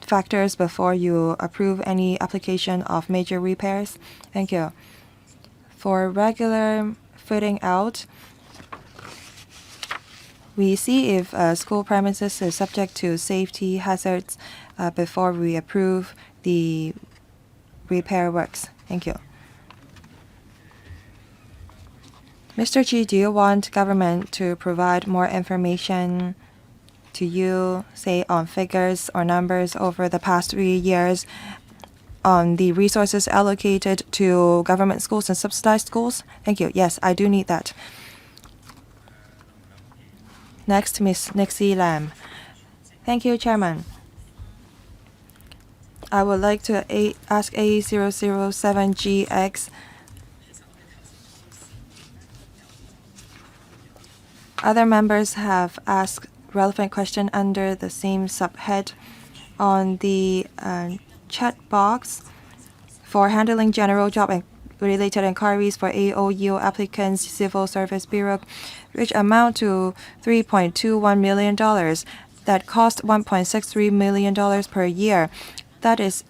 factors before you approve any application of major repairs? Thank you. For regular fitting out, we see if school premises is subject to safety hazards before we approve the repair works. Thank you. Mr. Chi, do you want government to provide more information to you, say on figures or numbers over the past 3 years on the resources allocated to government schools and subsidized schools? Thank you. Yes, I do need that. Next, Ms. Nixie Lam. Thank you, Chairman. I would like to ask A007GX. Other members have asked relevant question under the same subhead on the chat box for handling general job and related inquiries for AOU applicants, Civil Service Bureau, which amount to $3.21 million that cost $1.63 million per year. That is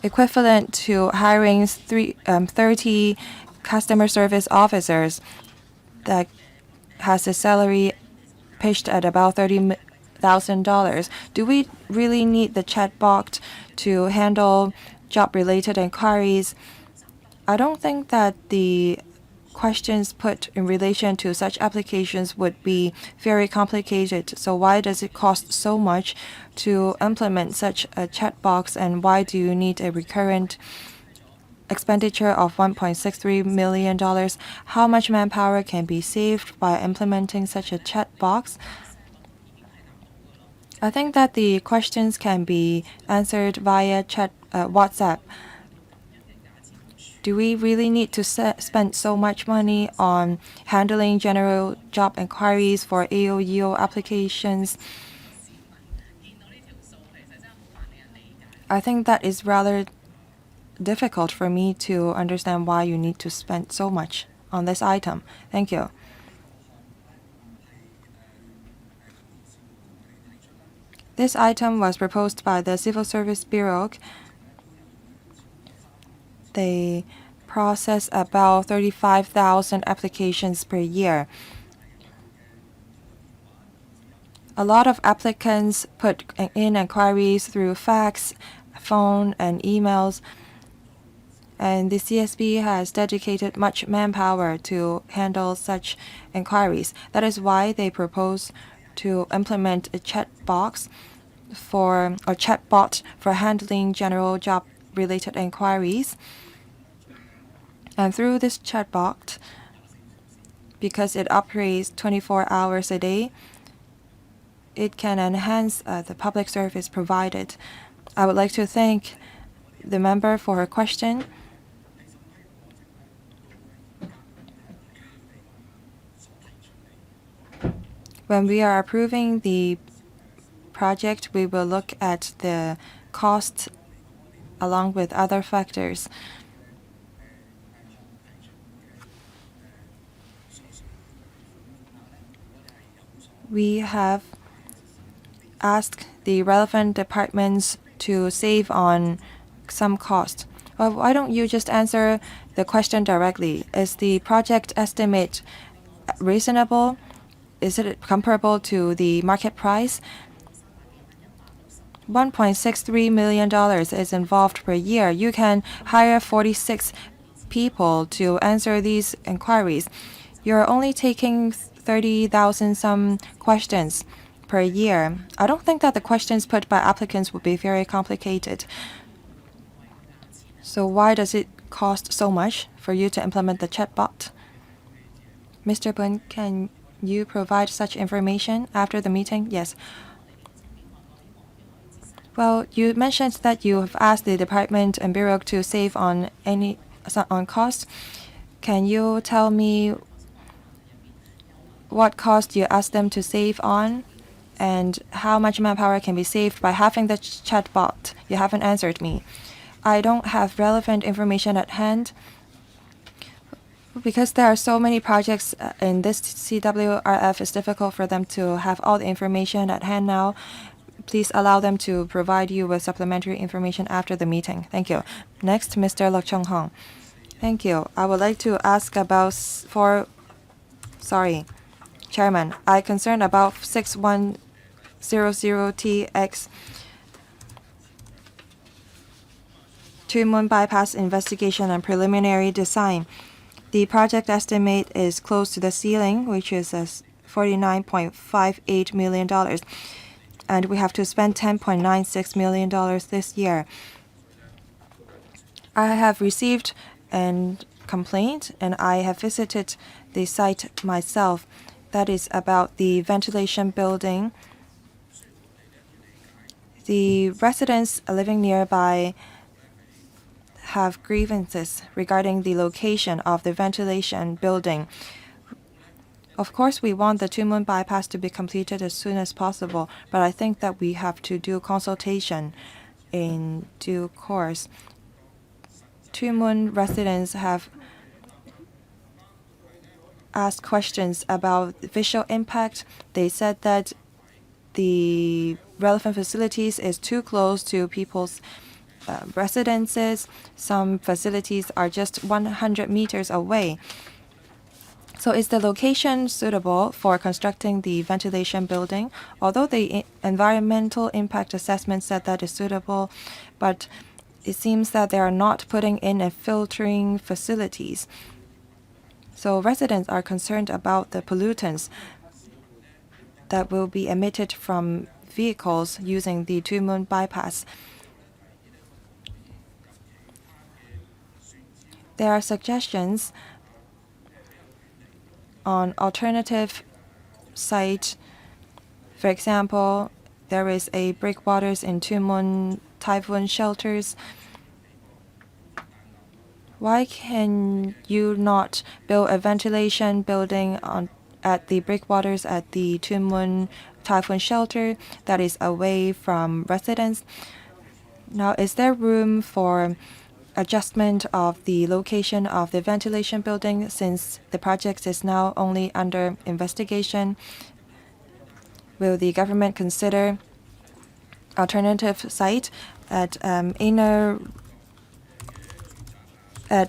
equivalent to hiring 30 customer service officers that has a salary pitched at about $30,000. Do we really need the chatbot to handle job-related inquiries? I don't think that the questions put in relation to such applications would be very complicated. So why does it cost so much to implement such a chat box, and why do you need a recurrent expenditure of $1.63 million? How much manpower can be saved by implementing such a chat box? I think that the questions can be answered via WhatsApp. Do we really need to spend so much money on handling general job inquiries for AOU applications? I think that is rather difficult for me to understand why you need to spend so much on this item. Thank you. This item was proposed by the Civil Service Bureau. They process about 35,000 applications per year. A lot of applicants put in inquiries through fax, phone, and emails, and the CSB has dedicated much manpower to handle such inquiries. That is why they propose to implement a chatbot for handling general job-related inquiries. And through this chatbot, because it operates 24 hours a day, it can enhance the public service provided. I would like to thank the member for her question. When we are approving the project, we will look at the cost along with other factors. We have asked the relevant departments to save on some cost. Well, why don't you just answer the question directly? Is the project estimate reasonable? Is it comparable to the market price? $1.63 million is involved per year. You can hire 46 people to answer these inquiries. You're only taking 30,000 some questions per year. I don't think that the questions put by applicants would be very complicated. So why does it cost so much for you to implement the chatbot? Mr. Bun, can you provide such information after the meeting? Yes. Well, you mentioned that you have asked the department and bureau to save on cost. Can you tell me what cost you asked them to save on, and how much manpower can be saved by having the chatbot? You haven't answered me. I don't have relevant information at hand. Because there are so many projects in this CWRF, it's difficult for them to have all the information at hand now. Please allow them to provide you with supplementary information after the meeting. Thank you. Next, Mr. Lok Chung Hong. Thank you. I would like to ask about Chairman, I concerned about 6100TX Two Moon Bypass investigation and preliminary design. The project estimate is close to the ceiling, which is $49.58 million. And we have to spend $10.96 million this year. I have received a complaint, and I have visited the site myself. That is about the ventilation building. The residents living nearby have grievances regarding the location of the ventilation building. Of course, we want the Two Moon bypass to be completed as soon as possible, but I think that we have to do consultation in due course. Two Moon residents have asked questions about visual impact. They said that the relevant facilities is too close to people's residences. Some facilities are just 100 meters away. So is the location suitable for constructing the ventilation building? Although the environmental impact assessment said that is suitable, but it seems that they are not putting in a filtering facilities. So residents are concerned about the pollutants that will be emitted from vehicles using the Two Moon bypass. There are suggestions on alternative site. For example, there is a breakwaters in Two Moon typhoon shelters. Why can you not build a ventilation building at the breakwaters at the Two Moon typhoon shelter that is away from residents? Now, is there room for adjustment of the location of the ventilation building since the project is now only under investigation? Will the government consider alternative site at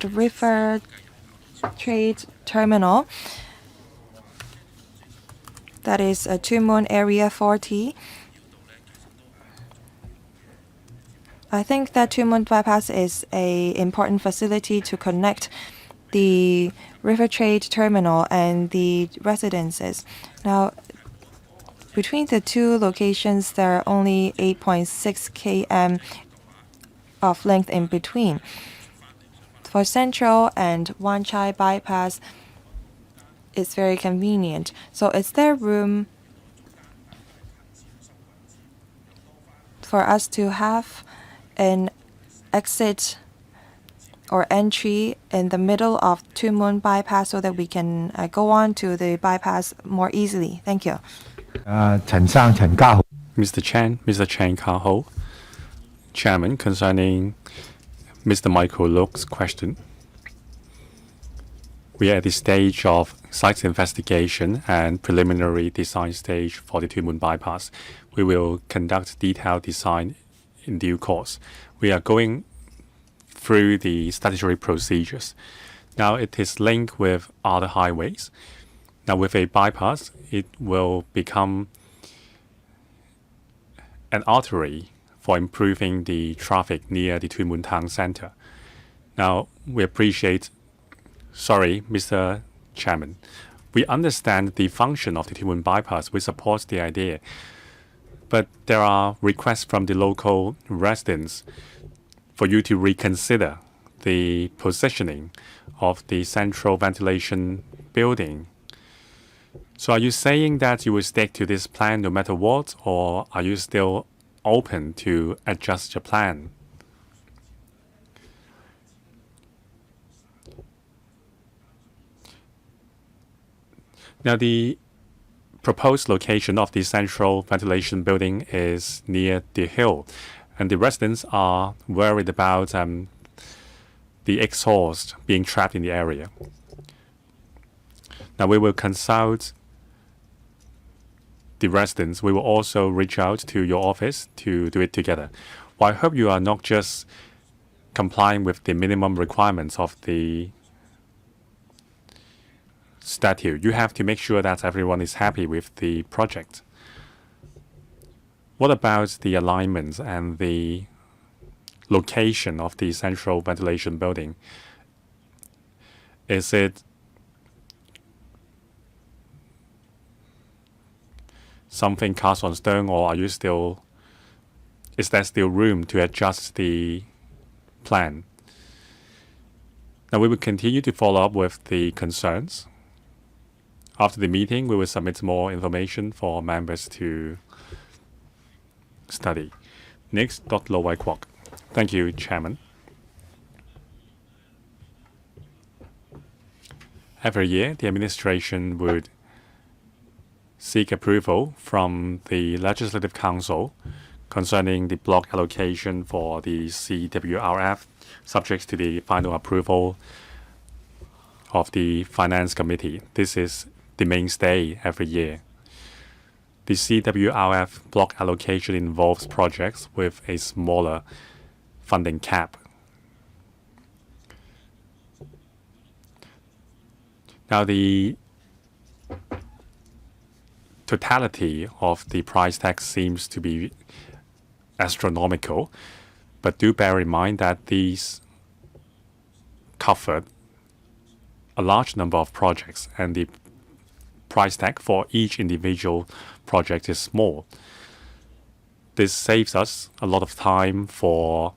River Trade Terminal? That is a Two Moon Area 40. I think that Two Moon bypass is an important facility to connect the River Trade Terminal and the residences. Now, between the two locations, there are only 8.6 km of length in between. For Central and Wan Chai bypass, it's very convenient. So is there room for us to have an exit or entry in the middle of Two Moon bypass so that we can go on to the bypass more easily? Thank you. Mr. Chen Ka-ho, Chairman, concerning Mr. Michael Look's question. We are at the stage of site investigation and preliminary design stage for the Two Moon Bypass. We will conduct detailed design in due course. We are going through the statutory procedures. Now it is linked with other highways. Now with a bypass, it will become an artery for improving the traffic near the Two Moon Town Center. Now we appreciate, Mr. Chairman, we understand the function of the Two Moon Bypass. We support the idea. But there are requests from the local residents for you to reconsider the positioning of the central ventilation building. So are you saying that you will stick to this plan no matter what, or are you still open to adjust your plan? Now, the proposed location of the central ventilation building is near the hill, and the residents are worried about the exhaust being trapped in the area. Now, we will consult the residents. We will also reach out to your office to do it together. Well, I hope you are not just complying with the minimum requirements of the statute. You have to make sure that everyone is happy with the project. What about the alignments and the location of the central ventilation building? Is it something cast on stone, or is there still room to adjust the plan? Now we will continue to follow up with the concerns. After the meeting, we will submit more information for members to study. Next, Dr. Lo Wai Kwok. Thank you, Chairman. Every year, the administration would seek approval from the Legislative Council concerning the block allocation for the CWRF, subject to the final approval of the Finance Committee. This is the mainstay every year. The CWRF block allocation involves projects with a smaller funding cap. Now, the totality of the price tag seems to be astronomical, but do bear in mind that these covered a large number of projects, and the price tag for each individual project is small. This saves us a lot of time for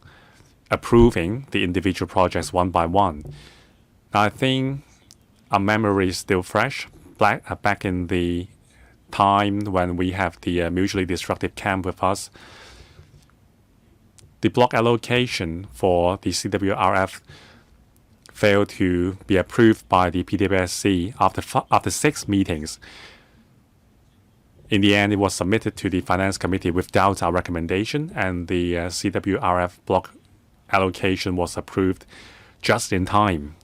approving the individual projects one by one. Now, I think our memory is still fresh. Back in the time when we have the mutually destructive camp with us, the block allocation for the CWRF failed to be approved by the PWSC after 6 meetings. In the end, it was submitted to the Finance Committee without our recommendation, and the CWRF block allocation was approved just in time.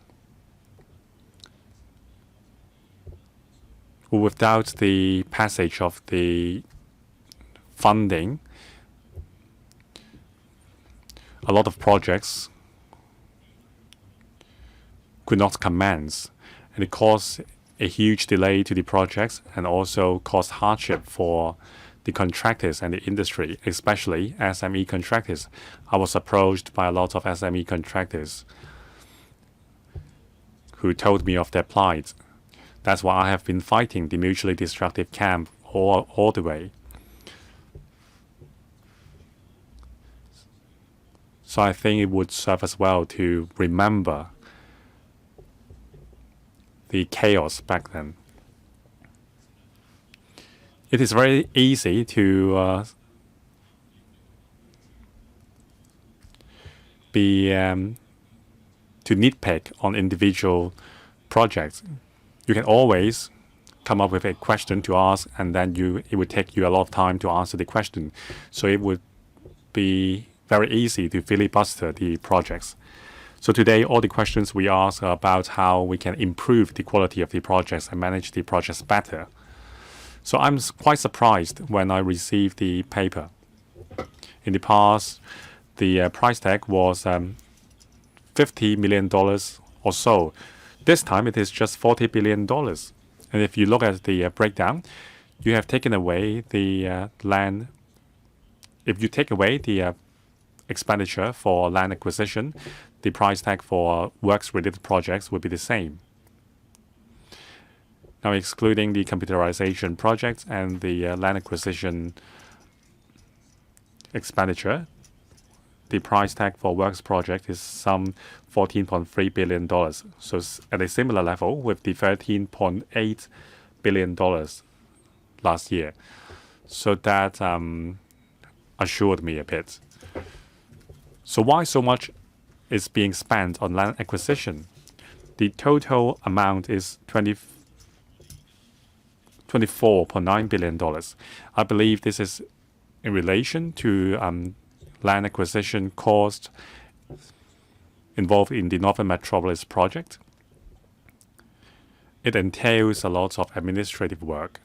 Without the passage of the funding, a lot of projects could not commence, and it caused a huge delay to the projects and also caused hardship for the contractors and the industry, especially SME contractors. I was approached by a lot of SME contractors who told me of their plight. That's why I have been fighting the mutually destructive camp all the way. So I think it would serve as well to remember the chaos back then. It is very easy to nitpick on individual projects. You can always come up with a question to ask, and then it would take you a lot of time to answer the question. So it would be very easy to filibuster the projects. So today, all the questions we ask are about how we can improve the quality of the projects and manage the projects better. So I'm quite surprised when I received the paper. In the past, the price tag was $50 million or so. This time, it is just $40 billion. And if you look at the breakdown, you have taken away the land. If you take away the expenditure for land acquisition, the price tag for works-related projects would be the same. Now, excluding the computerization projects and the land acquisition expenditure, the price tag for works project is some $14.3 billion. So it's at a similar level with the $13.8 billion last year. So that assured me a bit. So why so much is being spent on land acquisition? The total amount is $24.9 billion. I believe this is in relation to land acquisition cost involved in the Northern Metropolis project. It entails a lot of administrative work.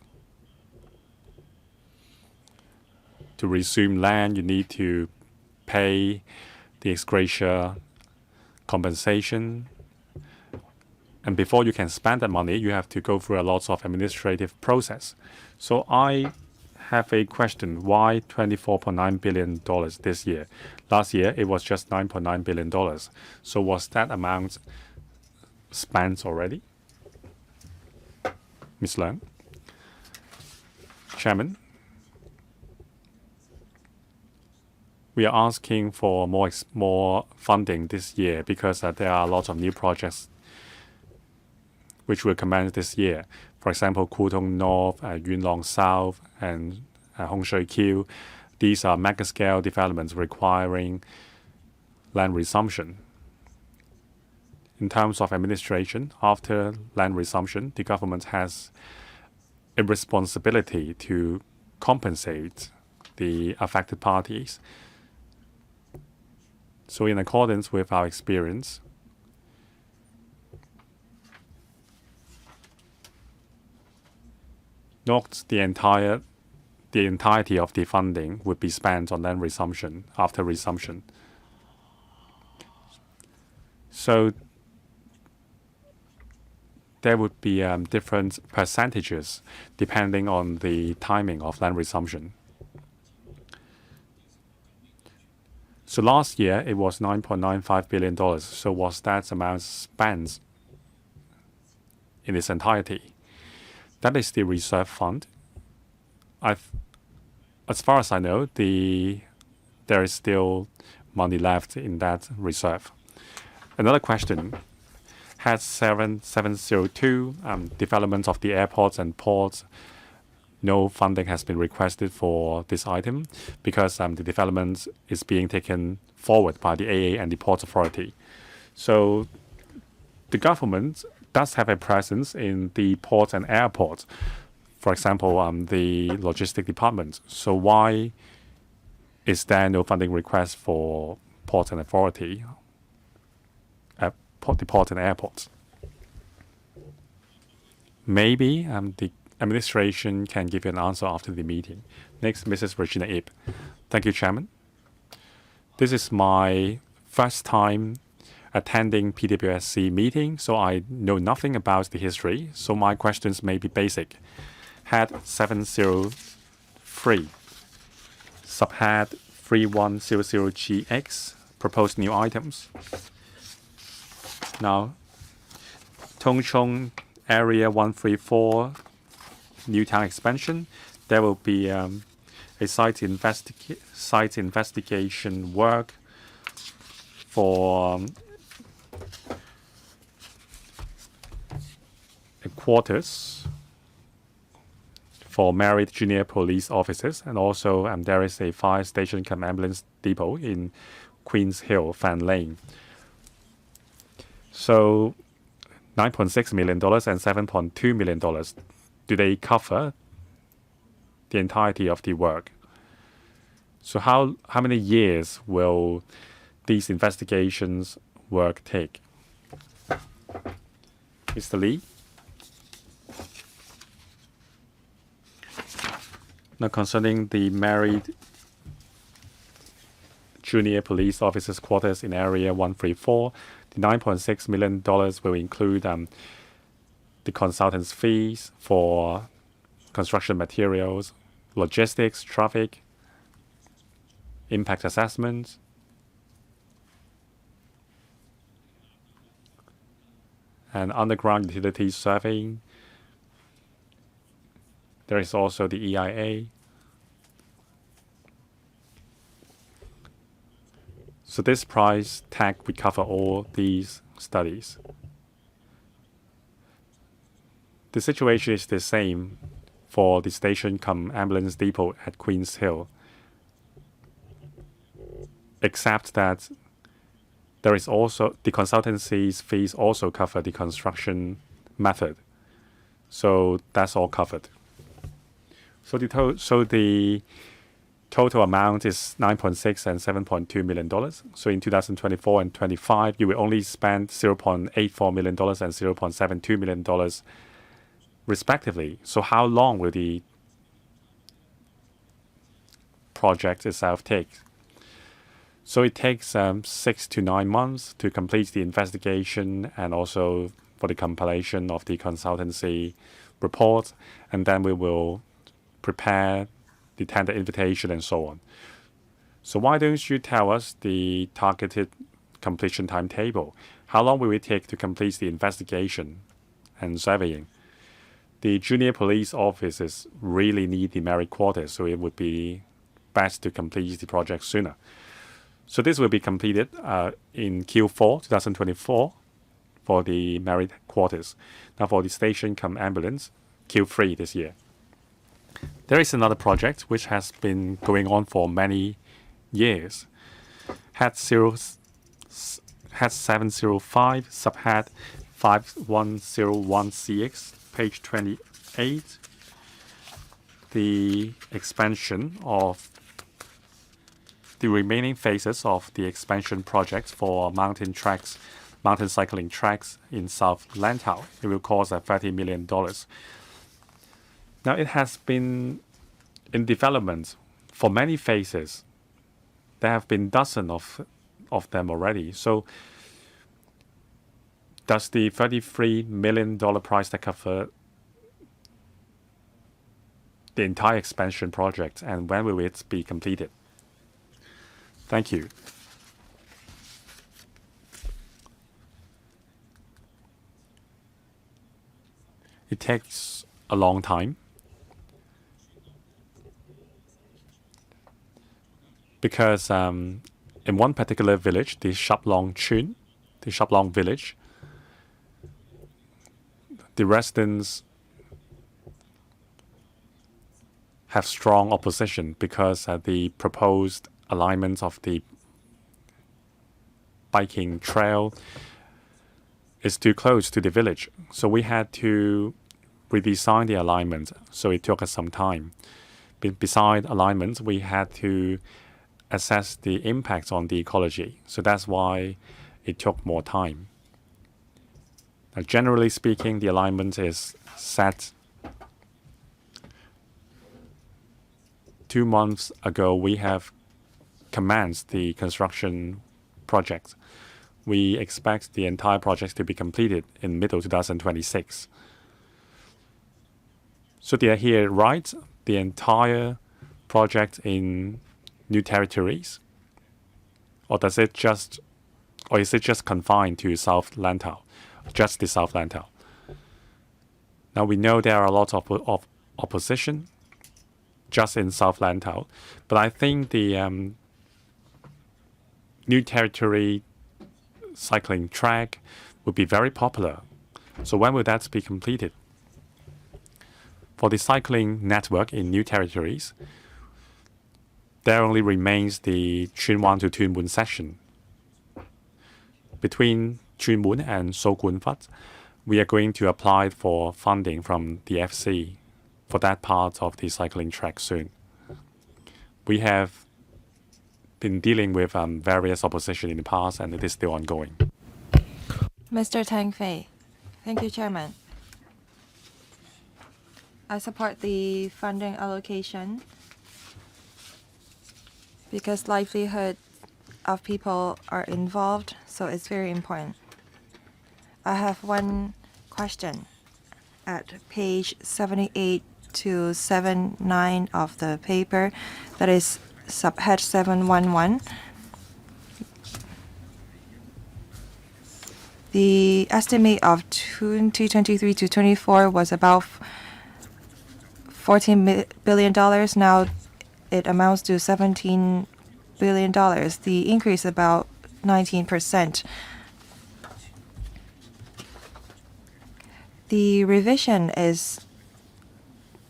To resume land, you need to pay the ex gratia compensation. And before you can spend that money, you have to go through a lot of administrative process. So I have a question. Why $24.9 billion this year? Last year, it was just $9.9 billion. So was that amount spent already? Ms. Leung? Chairman? We are asking for more funding this year because there are a lot of new projects which will commence this year. For example, Kutong North, Yuen Long South, and Hong Shui Kiu. These are mega-scale developments requiring land resumption. In terms of administration, after land resumption, the government has a responsibility to compensate the affected parties. So in accordance with our experience, not the entirety of the funding would be spent on land resumption after resumption. So there would be different percentages depending on the timing of land resumption. So last year, it was $9.95 billion. So was that amount spent in its entirety? That is the reserve fund. As far as I know, there is still money left in that reserve. Another question. Has 702 development of the airports and ports, no funding has been requested for this item because the development is being taken forward by the AA and the Port Authority. So the government does have a presence in the ports and airports. For example, the logistic department. So why is there no funding request for ports and authority, the ports and airports? Maybe the administration can give you an answer after the meeting. Next, Mrs. Regina Ip. Thank you, Chairman. This is my first time attending PWSC meeting, so I know nothing about the history, so my questions may be basic. Head 703, subhead 3100GX, proposed new items. Now, Tung Chung Area 134, new town expansion. There will be a site investigation work for quarters for married junior police officers, and also there is a fire station cum ambulance depot in Queens Hill, Fan Lane. So $9.6 million and $7.2 million. do they cover the entirety of the work? So how many years will these investigations work take? Mr. Lee? Now, concerning the married junior police officers' quarters in Area 134, the $9.6 million will include the consultants' fees for construction materials, logistics, traffic, impact assessments, and underground utilities surveying. There is also the EIA. So this price tag would cover all these studies. The situation is the same for the station cum ambulance depot at Queens Hill, except that there is also the consultancy's fees also cover the construction method. So that's all covered. So the total amount is $9.6 and $7.2 million. So in 2024 and 25, you will only spend $0.84 million and $0.72 million respectively. So how long will the project itself take? So it takes 6 to 9 months to complete the investigation and also for the compilation of the consultancy report, and then we will prepare the tender invitation and so on. So why don't you tell us the targeted completion timetable? How long will it take to complete the investigation and surveying? The junior police officers really need the married quarters, so it would be best to complete the project sooner. So this will be completed in Q4 2024 for the married quarters. Now for the station cum ambulance, Q3 this year. There is another project which has been going on for many years. Head 705, subhead 5101CX, page 28. The expansion of the remaining phases of the expansion project for mountain cycling tracks in South Lantau. It will cost $30 million. Now, it has been in development for many phases. There have been dozens of them already. So does the $33 million price tag cover the entire expansion project, and when will it be completed? Thank you. It takes a long time because in one particular village, the Shaplong village, the residents have strong opposition because the proposed alignment of the biking trail is too close to the village. So we had to redesign the alignment, so it took us some time. Beside alignment, we had to assess the impact on the ecology. So that's why it took more time. Now, generally speaking, the alignment is set 2 months ago. We have commenced the construction project. We expect the entire project to be completed in middle 2026. So did I hear it right? The entire project in New Territories? Or is it just confined to South Lantau? Just the South Lantau? Now we know there are a lot of opposition just in South Lantau, but I think the New Territory cycling track would be very popular. So when will that be completed? For the cycling network in New Territories, there only remains the Chuen Wan to Tuen Mun section. Between Chuen Mun and So Kun Fat, we are going to apply for funding from the FC for that part of the cycling track soon. We have been dealing with various opposition in the past, and it is still ongoing. Mr. Tang Fei. Thank you, Chairman. I support the funding allocation because livelihood of people are involved, so it's very important. I have one question at page 78 to 79 of the paper, that is subhead 711. The estimate of 2023 to 24 was about $14 billion. Now it amounts to $17 billion. The increase about 19%. The revision is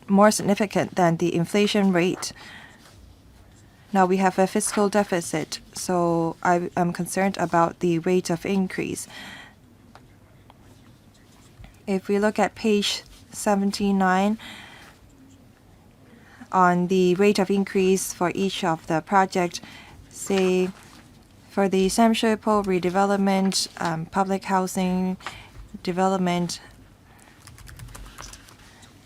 more significant than the inflation rate. Now we have a fiscal deficit, so I am concerned about the rate of increase. If we look at page 79, on the rate of increase for each of the project, say for the Sam Shui Po redevelopment, public housing development,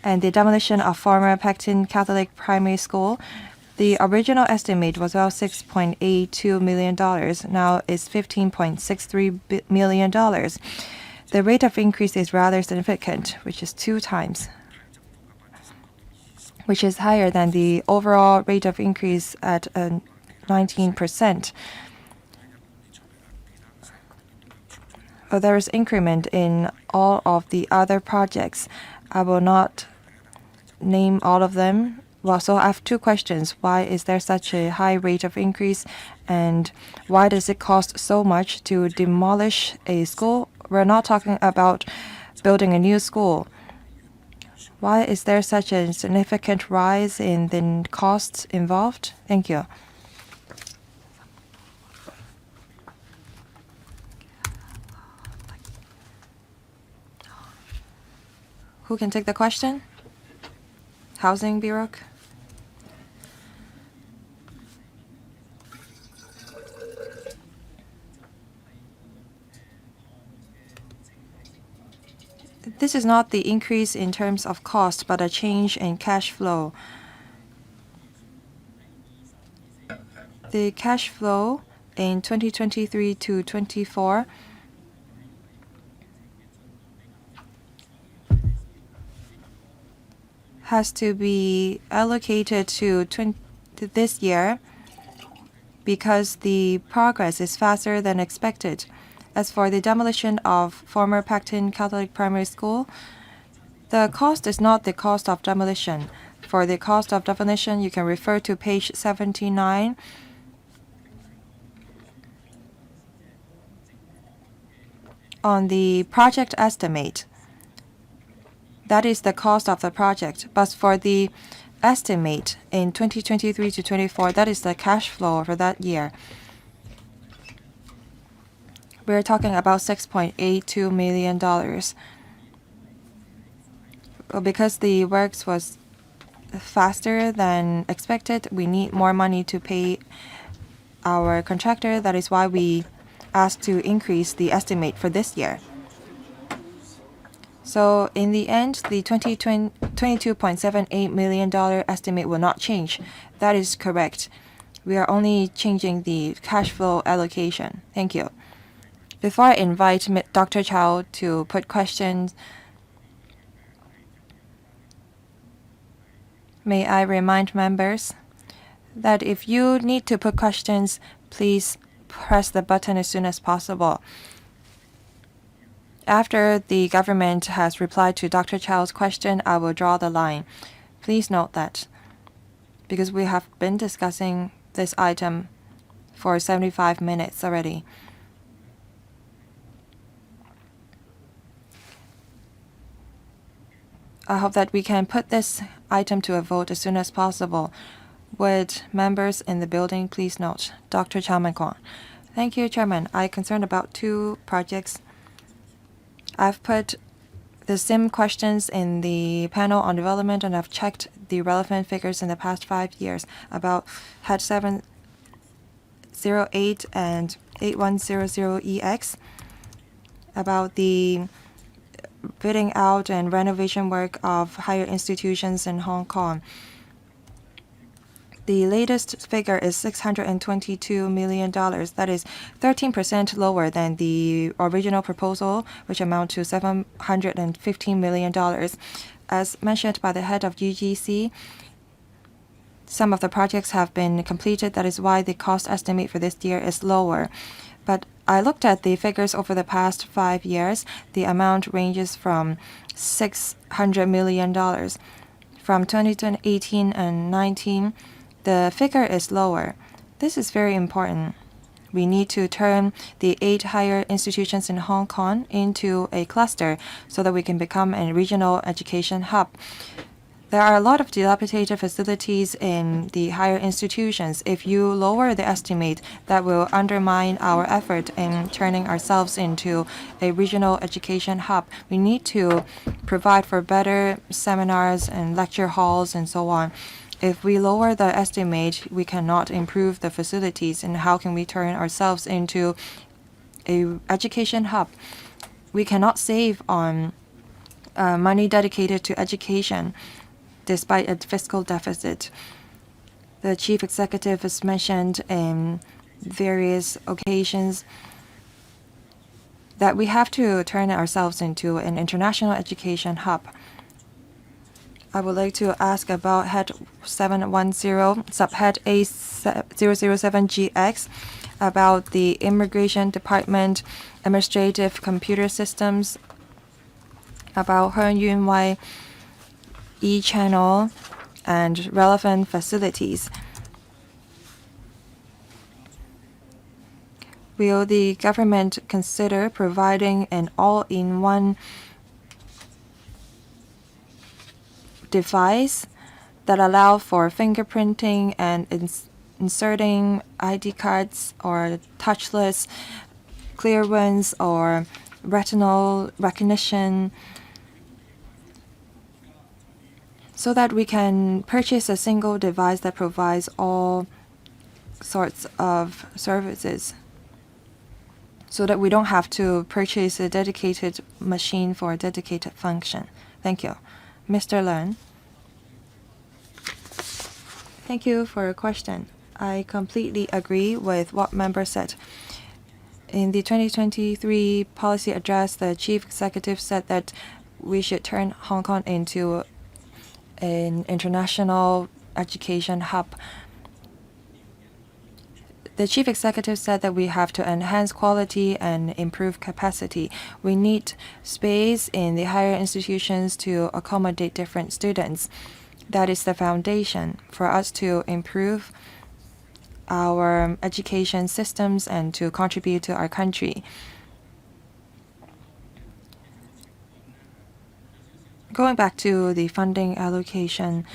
and the demolition of former Pectin Catholic Primary School, the original estimate was about $6.82 million. Now it's $15.63 million. The rate of increase is rather significant, which is 2 times, which is higher than the overall rate of increase at 19%. There is increment in all of the other projects. I will not name all of them. Well, so I have 2 questions. Why is there such a high rate of increase? And why does it cost so much to demolish a school? We're not talking about building a new school. Why is there such a significant rise in the costs involved? Thank you. Who can take the question? Housing Bureau? This is not the increase in terms of cost, but a change in cash flow. The cash flow in 2023 to 24 has to be allocated to this year because the progress is faster than expected. As for the demolition of former Pectin Catholic Primary School, the cost is not the cost of demolition. For the cost of demolition, you can refer to page 79. On the project estimate, that is the cost of the project. But for the estimate in 2023 to 24, that is the cash flow for that year. We're talking about $6.82 million. Well, because the works was faster than expected, we need more money to pay our contractor. That is why we asked to increase the estimate for this year. So in the end, the $22.78 million estimate will not change. That is correct. We are only changing the cash flow allocation. Thank you. Before I invite Dr. Chow to put questions, may I remind members that if you need to put questions, please press the button as soon as possible. After the government has replied to Dr. Chow's question, I will draw the line. Please note that, because we have been discussing this item for 75 minutes already. I hope that we can put this item to a vote as soon as possible. Would members in the building please note? Dr. Chow Mai-kwon. Thank you, Chairman. I'm concerned about 2 projects. I've put the same questions in the panel on development, and I've checked the relevant figures in the past 5 years about Head 708 and 8100EX about the bidding out and renovation work of higher institutions in Hong Kong. The latest figure is $622 million. That is 13% lower than the original proposal, which amount to $715 million. As mentioned by the head of UGC, some of the projects have been completed. That is why the cost estimate for this year is lower. But I looked at the figures over the past 5 years. The amount ranges from $600 million. From 2018 and 19, the figure is lower. This is very important. We need to turn the 8 higher institutions in Hong Kong into a cluster so that we can become a regional education hub. There are a lot of dilapidated facilities in the higher institutions. If you lower the estimate, that will undermine our effort in turning ourselves into a regional education hub. We need to provide for better seminars and lecture halls and so on. If we lower the estimate, we cannot improve the facilities. And how can we turn ourselves into a education hub? We cannot save on money dedicated to education despite a fiscal deficit. The chief executive has mentioned in various occasions that we have to turn ourselves into an international education hub. I would like to ask about Head 710, Subhead A007GX, about the Immigration Department Administrative Computer Systems, about Hearn Yun Wai E-Channel, and relevant facilities. Will the government consider providing an all-in-one device that allow for fingerprinting and inserting ID cards or touchless clearance or retinal recognition so that we can purchase a single device that provides all sorts of services so that we don't have to purchase a dedicated machine for a dedicated function. Thank you. Mr. Leung. Thank you for your question. I completely agree with what member said. In the 2023 policy address, the chief executive said that we should turn Hong Kong into an international education hub. The chief executive said that we have to enhance quality and improve capacity. We need space in the higher institutions to accommodate different students. That is the foundation for us to improve our education systems and to contribute to our country. Going back to the funding allocation,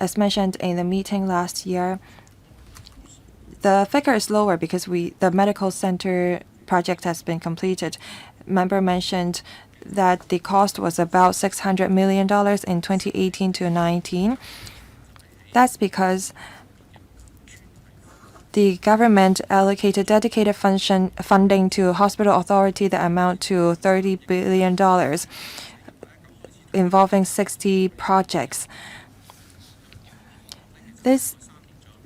as mentioned in the meeting last year, the figure is lower because the medical center project has been completed. Member mentioned that the cost was about $600 million in 2018 to 19. That's because the government allocated dedicated funding to hospital authority that amount to $30 billion, involving 60 projects. This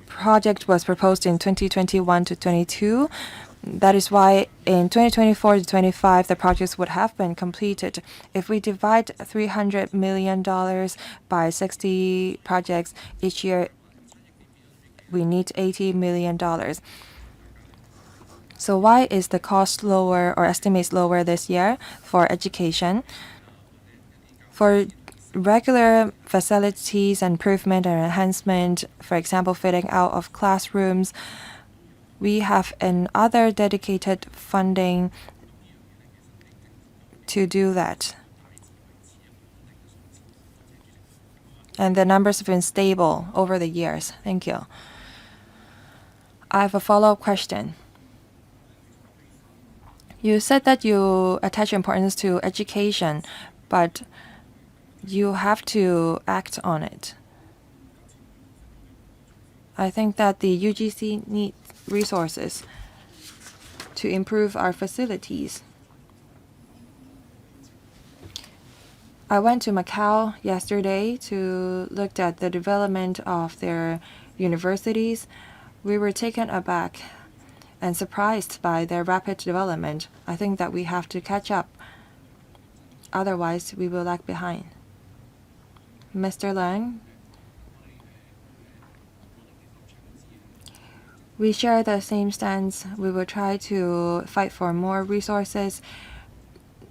project was proposed in 2021 to 22. That is why in 2024 to 25, the projects would have been completed. If we divide $300 million by 60 projects each year, we need $80 million. So why is the cost lower or estimates lower this year for education? For regular facilities improvement and enhancement, for example, fitting out of classrooms, we have another dedicated funding to do that. And the numbers have been stable over the years. Thank you. I have a follow-up question. You said that you attach importance to education, but you have to act on it. I think that the UGC needs resources to improve our facilities. I went to Macau yesterday to look at the development of their universities. We were taken aback and surprised by their rapid development. I think that we have to catch up. Otherwise, we will lag behind. Mr. Lang, we share the same stance. We will try to fight for more resources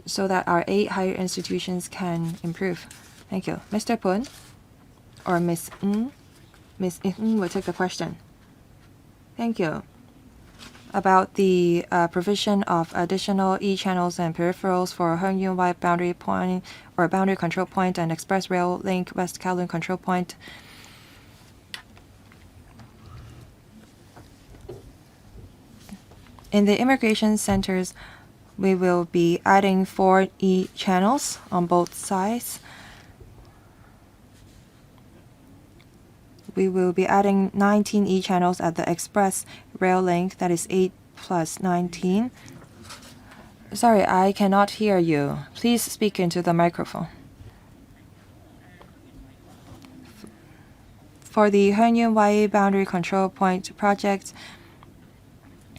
so that our 8 higher institutions can improve. Thank you. Mr. Pun or Ms. Ng? Ms. Ng will take the question. Thank you. About the provision of additional e-channels and peripherals for Hengyun Wide Boundary Point or Boundary Control Point and Express Rail Link West Kowloon Control Point. In the immigration centers, we will be adding 4 e-channels on both sides. We will be adding 19 e-channels at the express rail link, that is 8 plus 19. Sorry, I cannot hear you. Please speak into the microphone. For the Hengyun Wai Boundary Control Point project,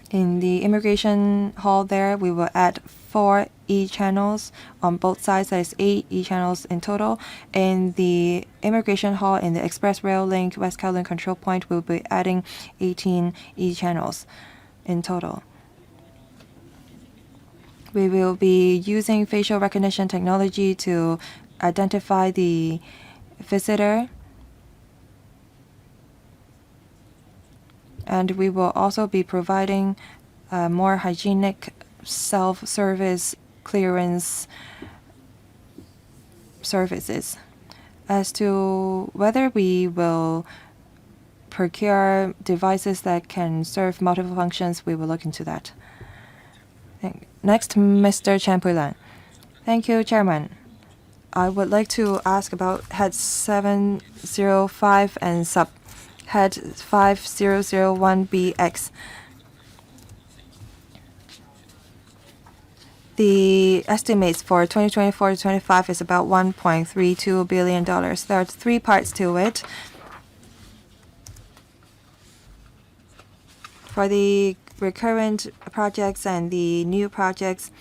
in the immigration hall there, we will add 4 e-channels on both sides. That is 8 e-channels in total. In the immigration hall in the express rail link West Kowloon Control Point, we'll be adding 18 e-channels in total. We will be using facial recognition technology to identify the visitor. And we will also be providing more hygienic self-service clearance services. As to whether we will procure devices that can serve multiple functions, we will look into that. Next, Mr. Champulan. Thank you, Chairman. I would like to ask about Head 705 and Head 5001BX. The estimates for 2024 to 25 is about $1.32 billion. There are 3 parts to it. For the recurrent projects and the new projects,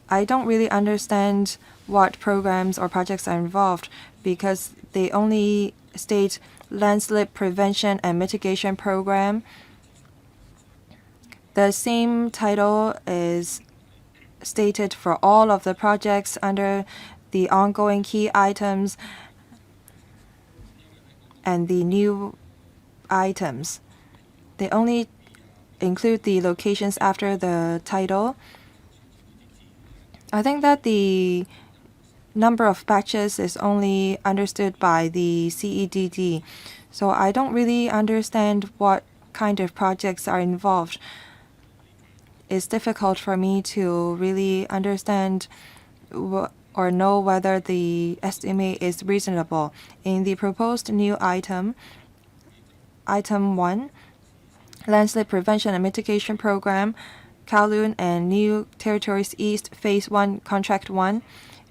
I don't really understand what programs or projects are involved because they only state landslip prevention and mitigation program. The same title is stated for all of the projects under the ongoing key items and the new items. They only include the locations after the title. I think that the number of batches is only understood by the CEDD. So I don't really understand what kind of projects are involved. It's difficult for me to really understand or know whether the estimate is reasonable. In the proposed new item, Item 1, Landslip Prevention and Mitigation Program, Kowloon and New Territories East Phase 1, Contract 1.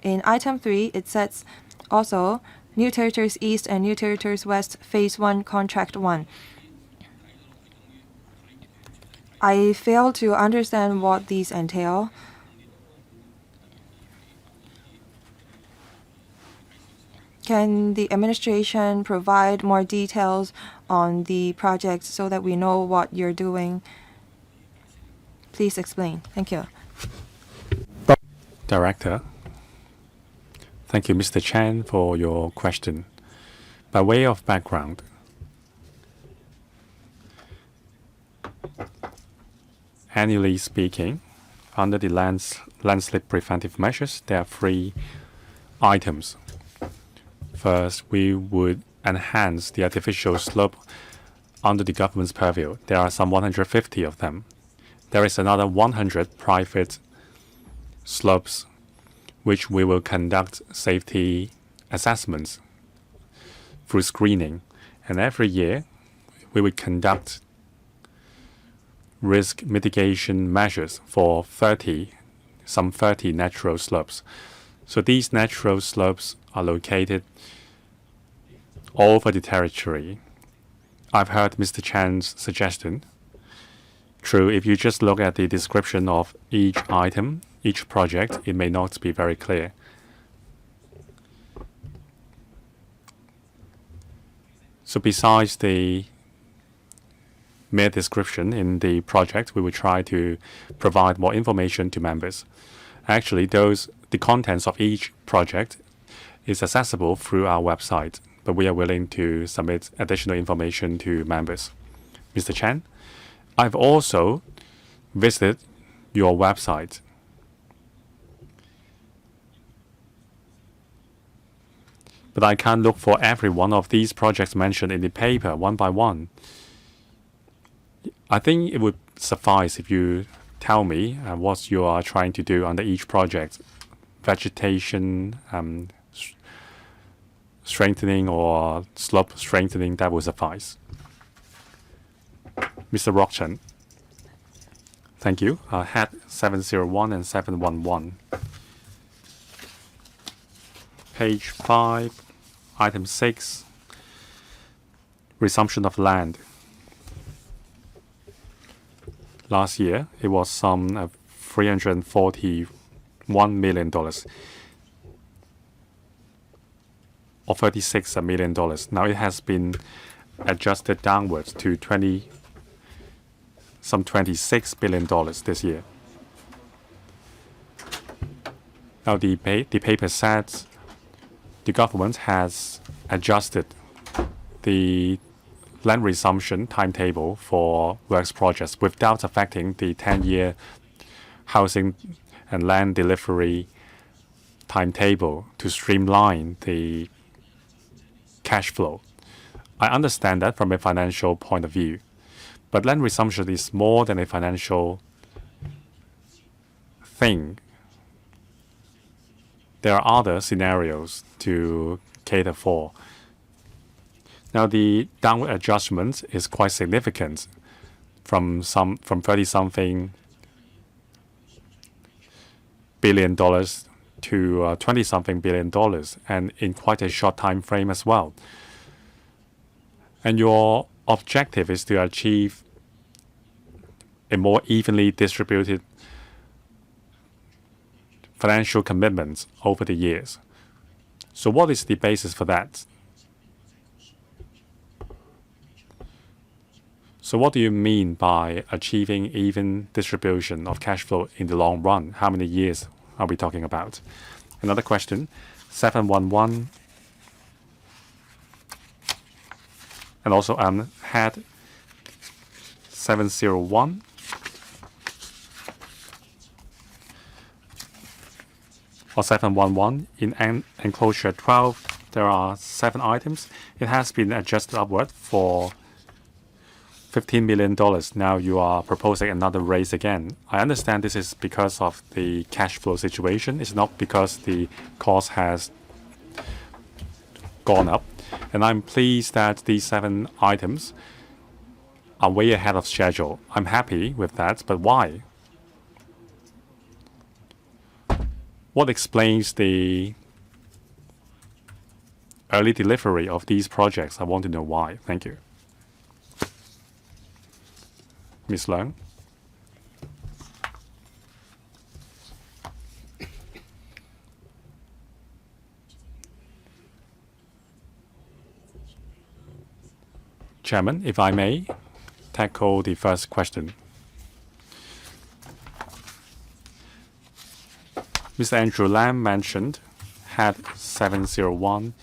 In Item 3, it says also New Territories East and New Territories West Phase 1, Contract 1. I fail to understand what these entail. Can the administration provide more details on the project so that we know what you're doing? Please explain. Thank you. Director. Thank you, Mr. Chan, for your question. By way of background, annually speaking, under the landslip preventive measures, there are 3 items. First, we would enhance the artificial slope under the government's purview. There are some 150 of them. there is another 100 private slopes which we will conduct safety assessments through screening. And every year, we will conduct risk mitigation measures for 30 natural slopes. So these natural slopes are located all over the territory. I've heard Mr. Chan's suggestion. True, if you just look at the description of each item, each project, it may not be very clear. So besides the mere description in the project, we will try to provide more information to members. Actually, the contents of each project is accessible through our website, but we are willing to submit additional information to members. Mr. Chan, I've also visited your website. But I can't look for every one of these projects mentioned in the paper one by one. I think it would suffice if you tell me what you are trying to do under each project. Vegetation strengthening or slope strengthening, that will suffice. Mr. Rockchen. Thank you. Head 701 and 711. Page 5, item 6, resumption of land. Last year, it was some $341 million, or $36 million. Now it has been adjusted downwards to some $26 billion this year. Now the paper says the government has adjusted the land resumption timetable for works projects without affecting the 10-year housing and land delivery timetable to streamline the cash flow. I understand that from a financial point of view, but land resumption is more than a financial thing. There are other scenarios to cater for. Now, the downward adjustment is quite significant from 30-something billion dollars to 20-something billion dollars, and in quite a short time frame as well. And your objective is to achieve a more evenly distributed financial commitments over the years. So what is the basis for that? So what do you mean by achieving even distribution of cash flow in the long run? How many years are we talking about? Another question, 711, and also head 701. Or 711, in enclosure 12, there are 7 items. It has been adjusted upward for $15 million. Now you are proposing another raise again. I understand this is because of the cash flow situation. It's not because the cost has gone up. And I'm pleased that these 7 items are way ahead of schedule. I'm happy with that, but why? What explains the early delivery of these projects? I want to know why. Thank you. Ms. Leung. Chairman, if I may tackle the first question. Mr. Andrew Lam mentioned head 701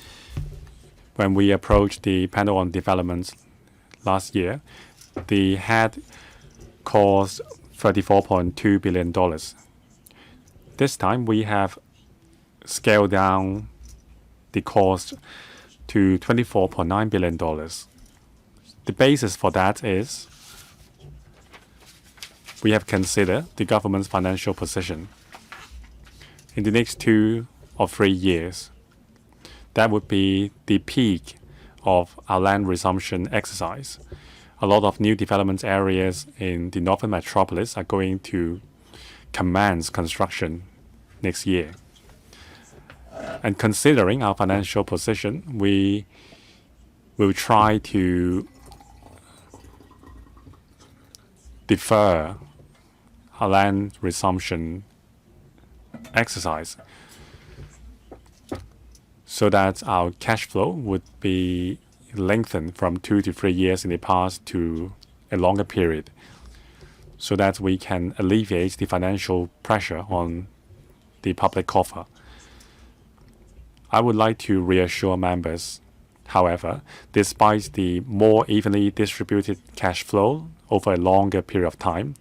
when we approached the panel on development last year. The head cost $34.2 billion. This time we have scaled down the cost to $24.9 billion. The basis for that is we have considered the government's financial position. In the next 2 or 3 years, that would be the peak of our land resumption exercise. A lot of new development areas in the northern metropolis are going to commence construction next year. And considering our financial position, we will try to defer our land resumption exercise so that our cash flow would be lengthened from 2 to 3 years in the past to a longer period, so that we can alleviate the financial pressure on the public coffer. I would like to reassure members, however, despite the more evenly distributed cash flow over a longer period of time,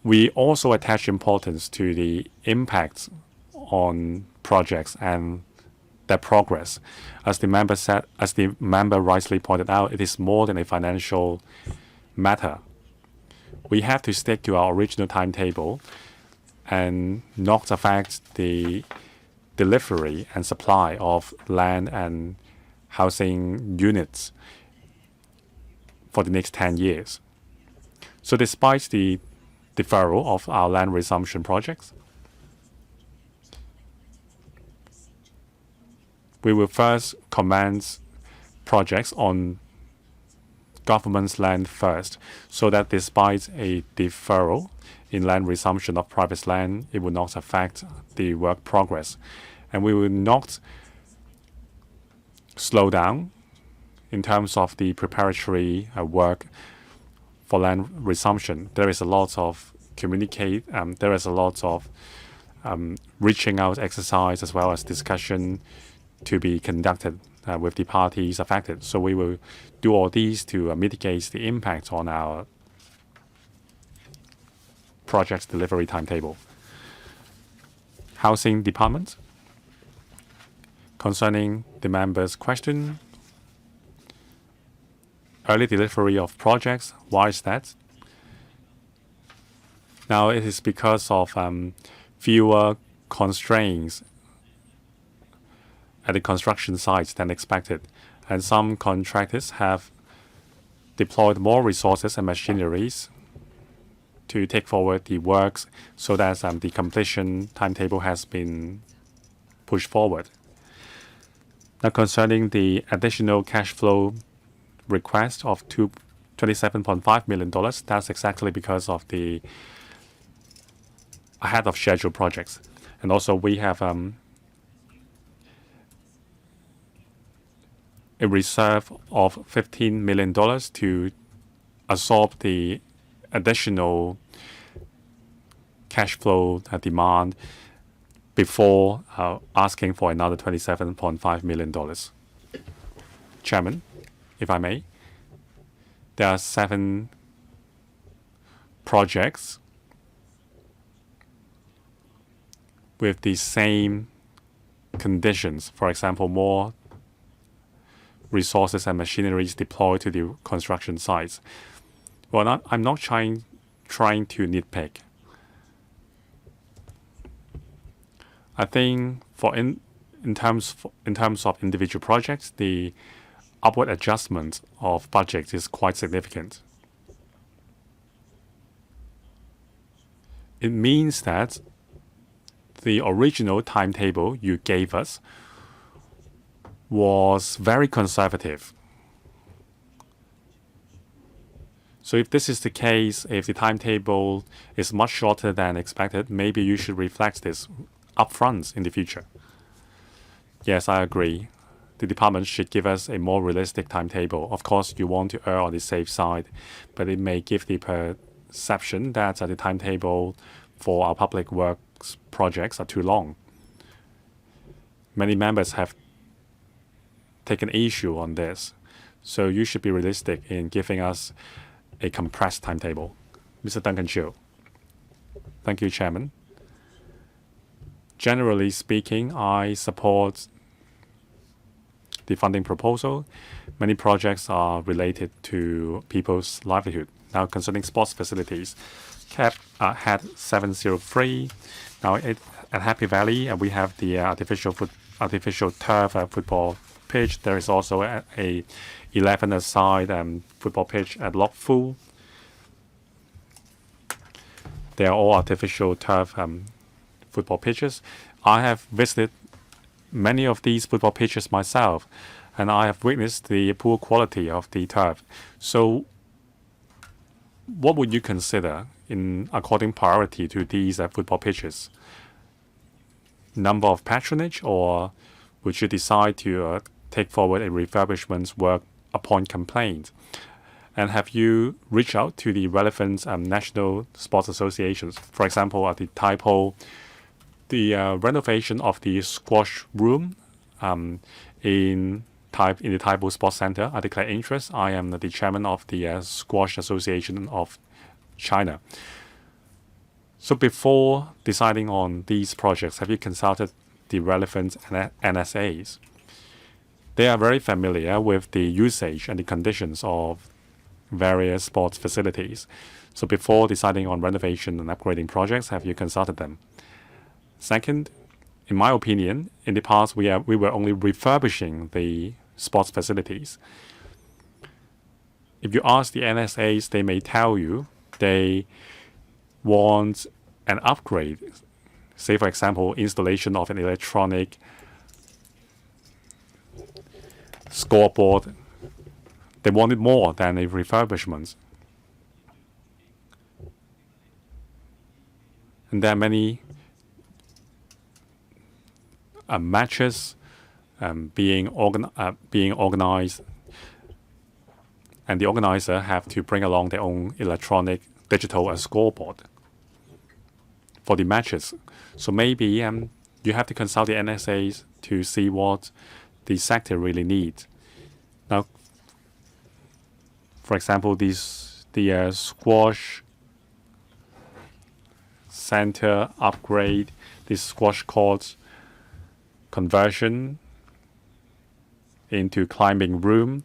we also attach importance to the impacts on projects and their progress. As the member rightly pointed out, it is more than a financial matter. We have to stick to our original timetable and not affect the delivery and supply of land and housing units for the next 10 years. So despite the deferral of our land resumption projects, we will first commence projects on government's land first, so that despite a deferral in land resumption of private land, it will not affect the work progress. And we will not slow down in terms of the preparatory work for land resumption. There is a lot of reaching out exercise as well as discussion to be conducted with the parties affected. So we will do all these to mitigate the impact on our project's delivery timetable. Housing Department. Concerning the member's question, early delivery of projects, why is that? Now, it is because of fewer constraints at the construction sites than expected, and some contractors have deployed more resources and machineries to take forward the works, so that the completion timetable has been pushed forward. Now, concerning the additional cash flow request of $27.5 million, that's exactly because of the ahead of schedule projects. And also we have a reserve of $15 million to absorb the additional cash flow demand before asking for another $27.5 million. Chairman, if I may, there are 7 projects with the same conditions. For example, more resources and machineries deployed to the construction sites. Well, I'm not trying to nitpick. I think in terms of individual projects, the upward adjustment of budget is quite significant. It means that the original timetable you gave us was very conservative. So if this is the case, if the timetable is much shorter than expected, maybe you should reflect this upfront in the future. Yes, I agree. The department should give us a more realistic timetable. Of course, you want to err on the safe side, but it may give the perception that the timetable for our public works projects are too long. Many members have taken issue on this, so you should be realistic in giving us a compressed timetable. Mr. Duncan Chiu. Thank you, Chairman. Generally speaking, I support the funding proposal. Many projects are related to people's livelihood. Now, concerning sports facilities, had 703. Now at Happy Valley, we have the artificial turf football pitch. There is also a 11-a-side football pitch at Lok Fu. They are all artificial turf football pitches. I have visited many of these football pitches myself, and I have witnessed the poor quality of the turf. So what would you consider in according priority to these football pitches? Number of patronage, or would you decide to take forward a refurbishment work upon complaint? And have you reached out to the relevant national sports associations? For example, at the Taipo, the renovation of the squash room in the Taipo Sports Center, I declare interest. I am the chairman of the Squash Association of China. So before deciding on these projects, have you consulted the relevant NSAs? They are very familiar with the usage and the conditions of various sports facilities. So before deciding on renovation and upgrading projects, have you consulted them? Second, in my opinion, in the past we were only refurbishing the sports facilities. If you ask the NSAs, they may tell you they want an upgrade. Say, for example, installation of an electronic scoreboard. They wanted more than a refurbishment. And there are many matches being organized, and the organizer have to bring along their own electronic digital scoreboard for the matches. So maybe you have to consult the NSAs to see what the sector really needs. Now, for example, the squash center upgrade, this squash court conversion into climbing room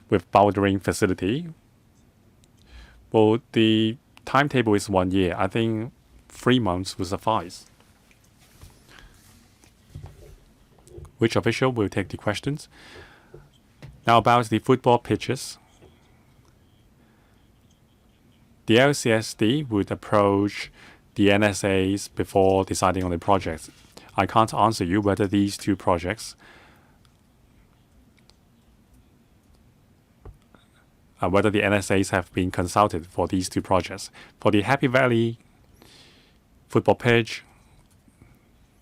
with bouldering facility. Well, the timetable is 1 year. I think 3 months will suffice. Which official will take the questions? Now about the football pitches. The LCSD would approach the NSAs before deciding on the projects. I can't answer you whether these two projects whether the NSAs have been consulted for these two projects. For the Happy Valley football pitch,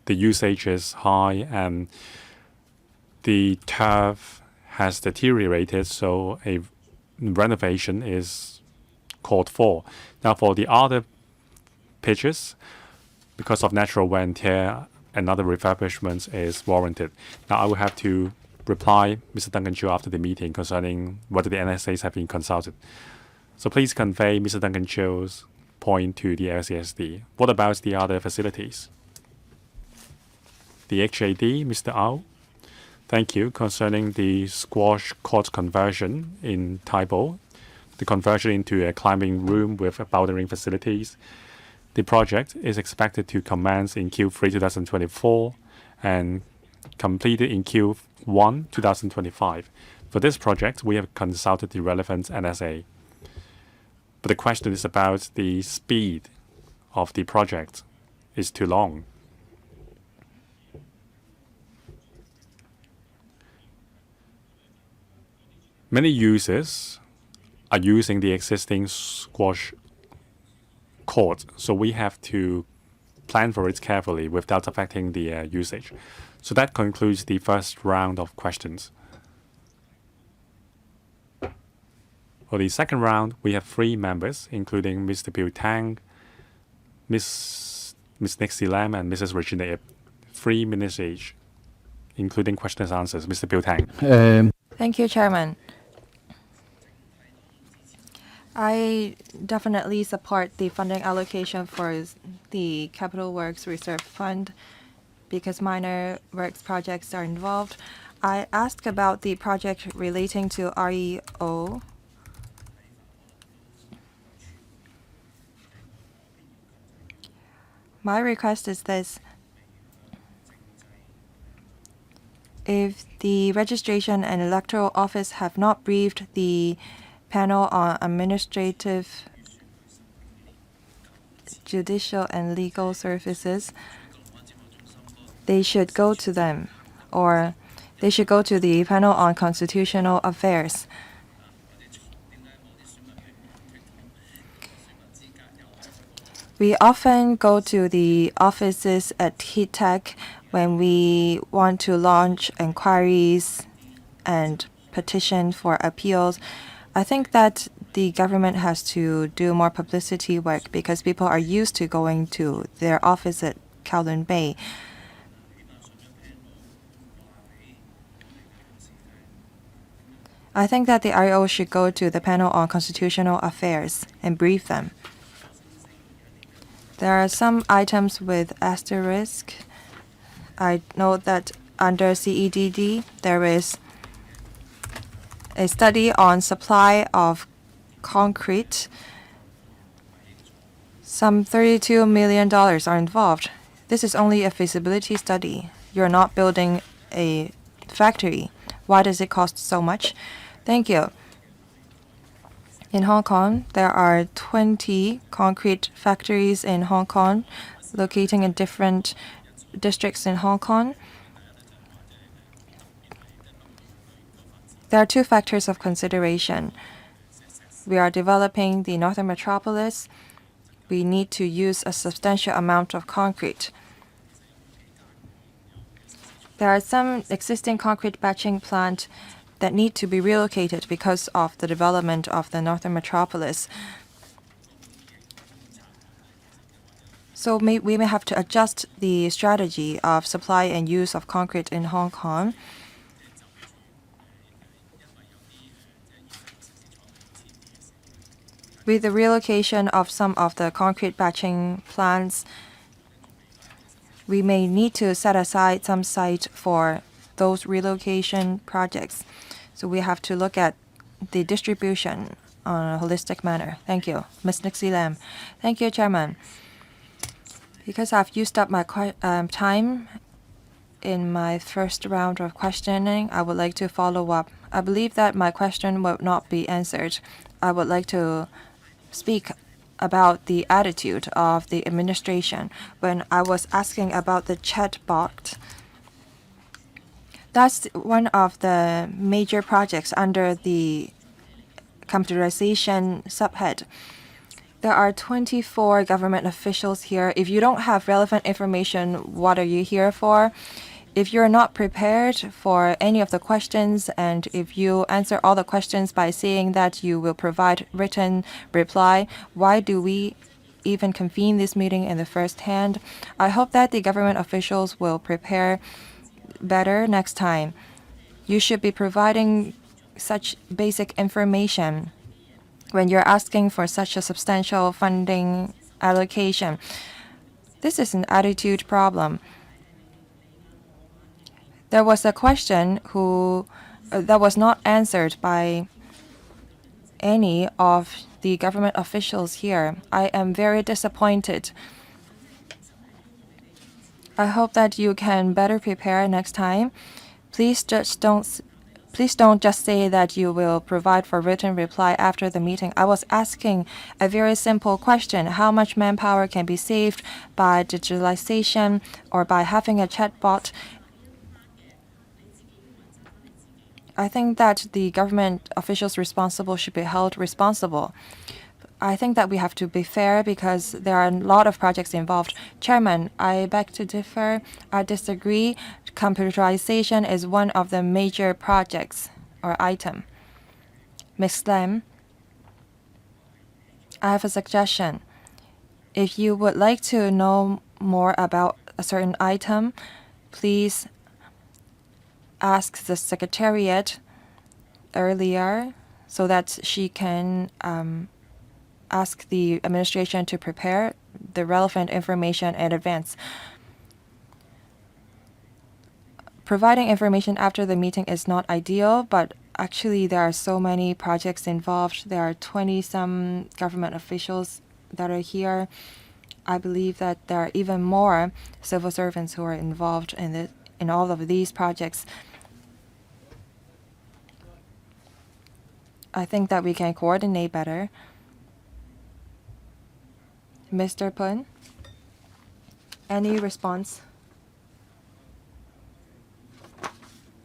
the usage is high and the turf has deteriorated, so a renovation is called for. Now for the other pitches, because of natural wear and tear, another refurbishment is warranted. Now I will have to reply Mr. Duncan Chiu after the meeting concerning whether the NSAs have been consulted. So please convey Mr. Duncan Chiu's point to the LCSD. What about the other facilities? The HAD, Mr. Au. Thank you. Concerning the squash court conversion in Taipo, the conversion into a climbing room with bouldering facilities, the project is expected to commence in Q3 2024 and completed in Q1 2025. For this project, we have consulted the relevant NSA. But the question is about the speed of the project. It's too long. Many users are using the existing squash court, so we have to plan for it carefully without affecting the usage. So that concludes the first round of questions. For the second round, we have 3 members, including Mr. Bill Tang, Miss Nixie Lam, and Mrs. Regina Ip. 3 minutes each, including questions and answers. Mr. Bill Tang. Thank you, Chairman. I definitely support the funding allocation for the Capital Works Reserve Fund because minor works projects are involved. I asked about the project relating to REO. My request is this. If the registration and electoral office have not briefed the panel on administrative, judicial, and legal services, they should go to them, or they should go to the panel on constitutional affairs. We often go to the offices at HITEC when we want to launch inquiries and petition for appeals. I think that the government has to do more publicity work because people are used to going to their office at Kowloon Bay. I think that the RO should go to the panel on constitutional affairs and brief them. There are some items with asterisk. I know that under CEDD there is a study on supply of concrete. Some $32 million are involved. This is only a feasibility study. You're not building a factory. Why does it cost so much? Thank you. In Hong Kong, there are 20 concrete factories in Hong Kong, locating in different districts in Hong Kong. There are two factors of consideration. We are developing the Northern Metropolis. We need to use a substantial amount of concrete. There are some existing concrete batching plants that need to be relocated because of the development of the Northern Metropolis. So we may have to adjust the strategy of supply and use of concrete in Hong Kong. With the relocation of some of the concrete batching plants, we may need to set aside some site for those relocation projects. So we have to look at the distribution on a holistic manner. Thank you. Ms. Nixie Lam. Thank you, Chairman. Because I've used up my time in my first round of questioning, I would like to follow up. I believe that my question will not be answered. I would like to speak about the attitude of the administration. When I was asking about the chatbot, that's one of the major projects under the computerization subhead. There are 24 government officials here. If you don't have relevant information, what are you here for? If you're not prepared for any of the questions, and if you answer all the questions by saying that you will provide written reply, why do we even convene this meeting in the first hand? I hope that the government officials will prepare better next time. You should be providing such basic information when you're asking for such a substantial funding allocation. This is an attitude problem. There was a question that was not answered by any of the government officials here. I am very disappointed. I hope that you can better prepare next time. Please don't just say that you will provide for written reply after the meeting. I was asking a very simple question: how much manpower can be saved by digitalization or by having a chatbot? I think that the government officials responsible should be held responsible. I think that we have to be fair because there are a lot of projects involved. Chairman, I beg to differ. I disagree. Computerization is one of the major projects or item. Ms. Lam, I have a suggestion. If you would like to know more about a certain item, please ask the Secretariat earlier so that she can ask the administration to prepare the relevant information in advance. Providing information after the meeting is not ideal, but actually there are so many projects involved. There are 20-some government officials that are here. I believe that there are even more civil servants who are involved in all of these projects. I think that we can coordinate better. Mr. Pun, any response?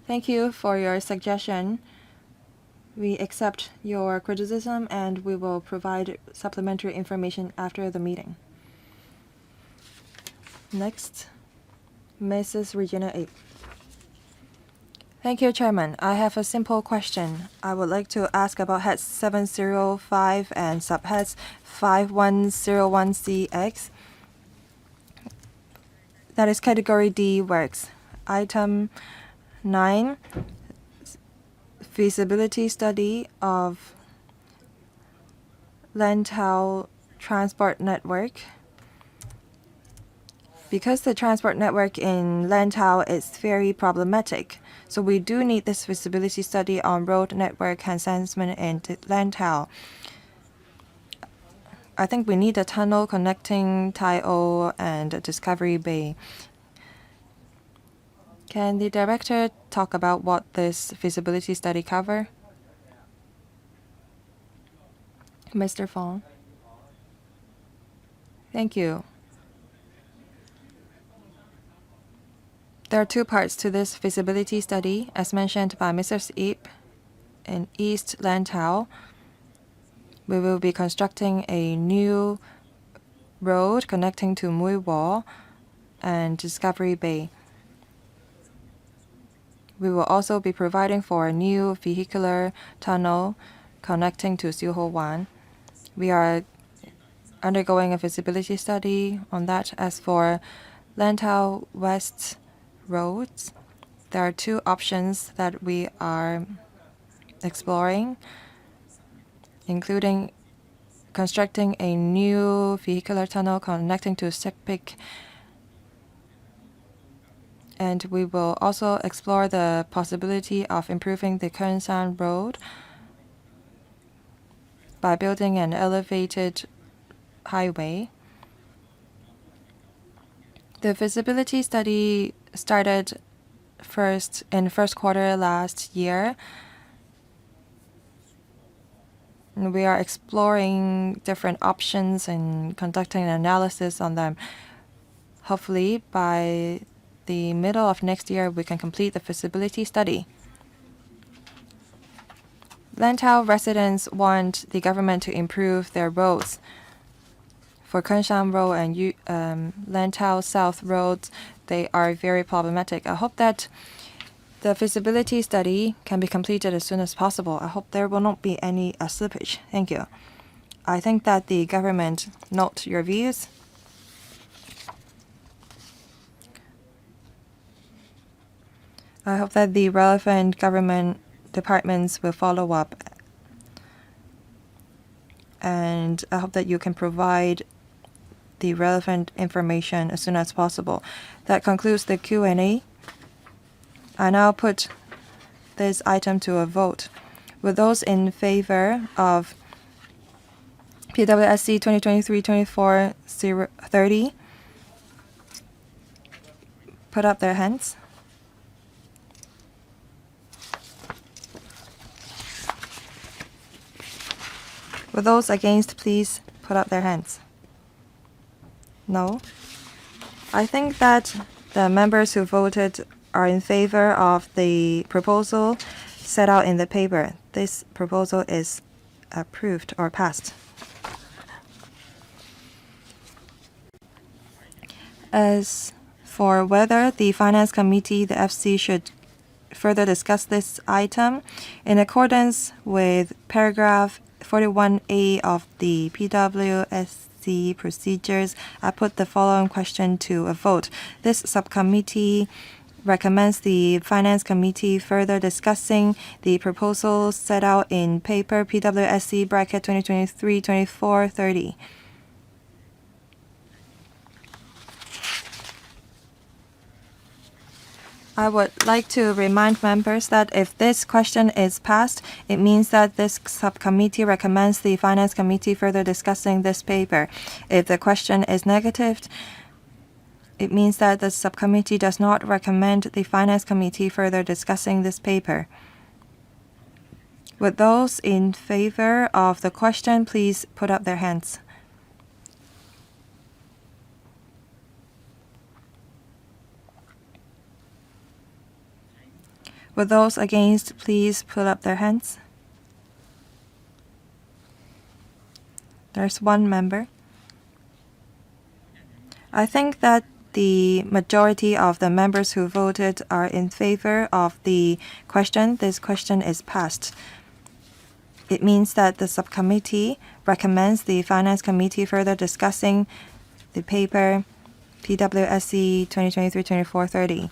Thank you for your suggestion. We accept your criticism and we will provide supplementary information after the meeting. Next, Mrs. Regina A. Thank you, Chairman. I have a simple question. I would like to ask about heads 705 and subheads 5101CX. That is category D works. Item 9, feasibility study of Lantau transport network. Because the transport network in Lantau is very problematic, so we do need this feasibility study on road network enhancement in Lantau. I think we need a tunnel connecting Tai O and Discovery Bay. Can the director talk about what this feasibility study cover? Mr. Fong. Thank you. There are two parts to this feasibility study, as mentioned by Mr. Ip. In East Lantau, we will be constructing a new road connecting to Mui Wo and Discovery Bay. We will also be providing for a new vehicular tunnel connecting to Siu Ho Wan. We are undergoing a feasibility study on that. As for Lantau West roads, there are two options that we are exploring, including constructing a new vehicular tunnel connecting to Sekpik. And we will also explore the possibility of improving the Keunsan Road by building an elevated highway. The feasibility study started in first quarter last year. And we are exploring different options and conducting an analysis on them. Hopefully, by the middle of next year, we can complete the feasibility study. Lantau residents want the government to improve their roads. For Keunsan Road and Lantau South roads, they are very problematic. I hope that the feasibility study can be completed as soon as possible. I hope there will not be any slippage. Thank you. I think that the government note your views. I hope that the relevant government departments will follow up. And I hope that you can provide the relevant information as soon as possible. That concludes the Q&A. I now put this item to a vote. Will those in favor of PWSC 2023-24-030 put up their hands? Will those against please put up their hands? No. I think that the members who voted are in favor of the proposal set out in the paper. This proposal is approved or passed. As for whether the Finance Committee, the FC, should further discuss this item, in accordance with paragraph 41A of the PWSC procedures, I put the following question to a vote. This subcommittee recommends the Finance Committee further discussing the proposals set out in paper PWSC bracket 2023-24-30. I would like to remind members that if this question is passed, it means that this subcommittee recommends the Finance Committee further discussing this paper. If the question is negative, it means that the subcommittee does not recommend the Finance Committee further discussing this paper. Would those in favor of the question please put up their hands? Would those against please put up their hands? There's one member. I think that the majority of the members who voted are in favor of the question. This question is passed. It means that the subcommittee recommends the Finance Committee further discussing the paper PWSC 2023-2430.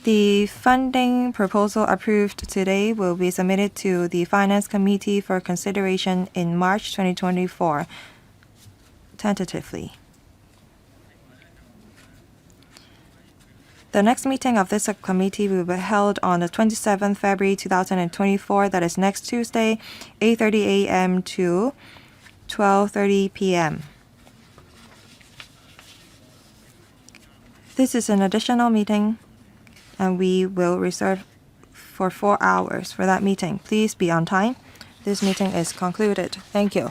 The funding proposal approved today will be submitted to the Finance Committee for consideration in March 2024, tentatively. The next meeting of this subcommittee will be held on the 27th February 2024, that is next Tuesday, 8:30 a.m. to 12:30 p.m. This is an additional meeting, and we will reserve for 4 hours for that meeting. Please be on time. This meeting is concluded. Thank you.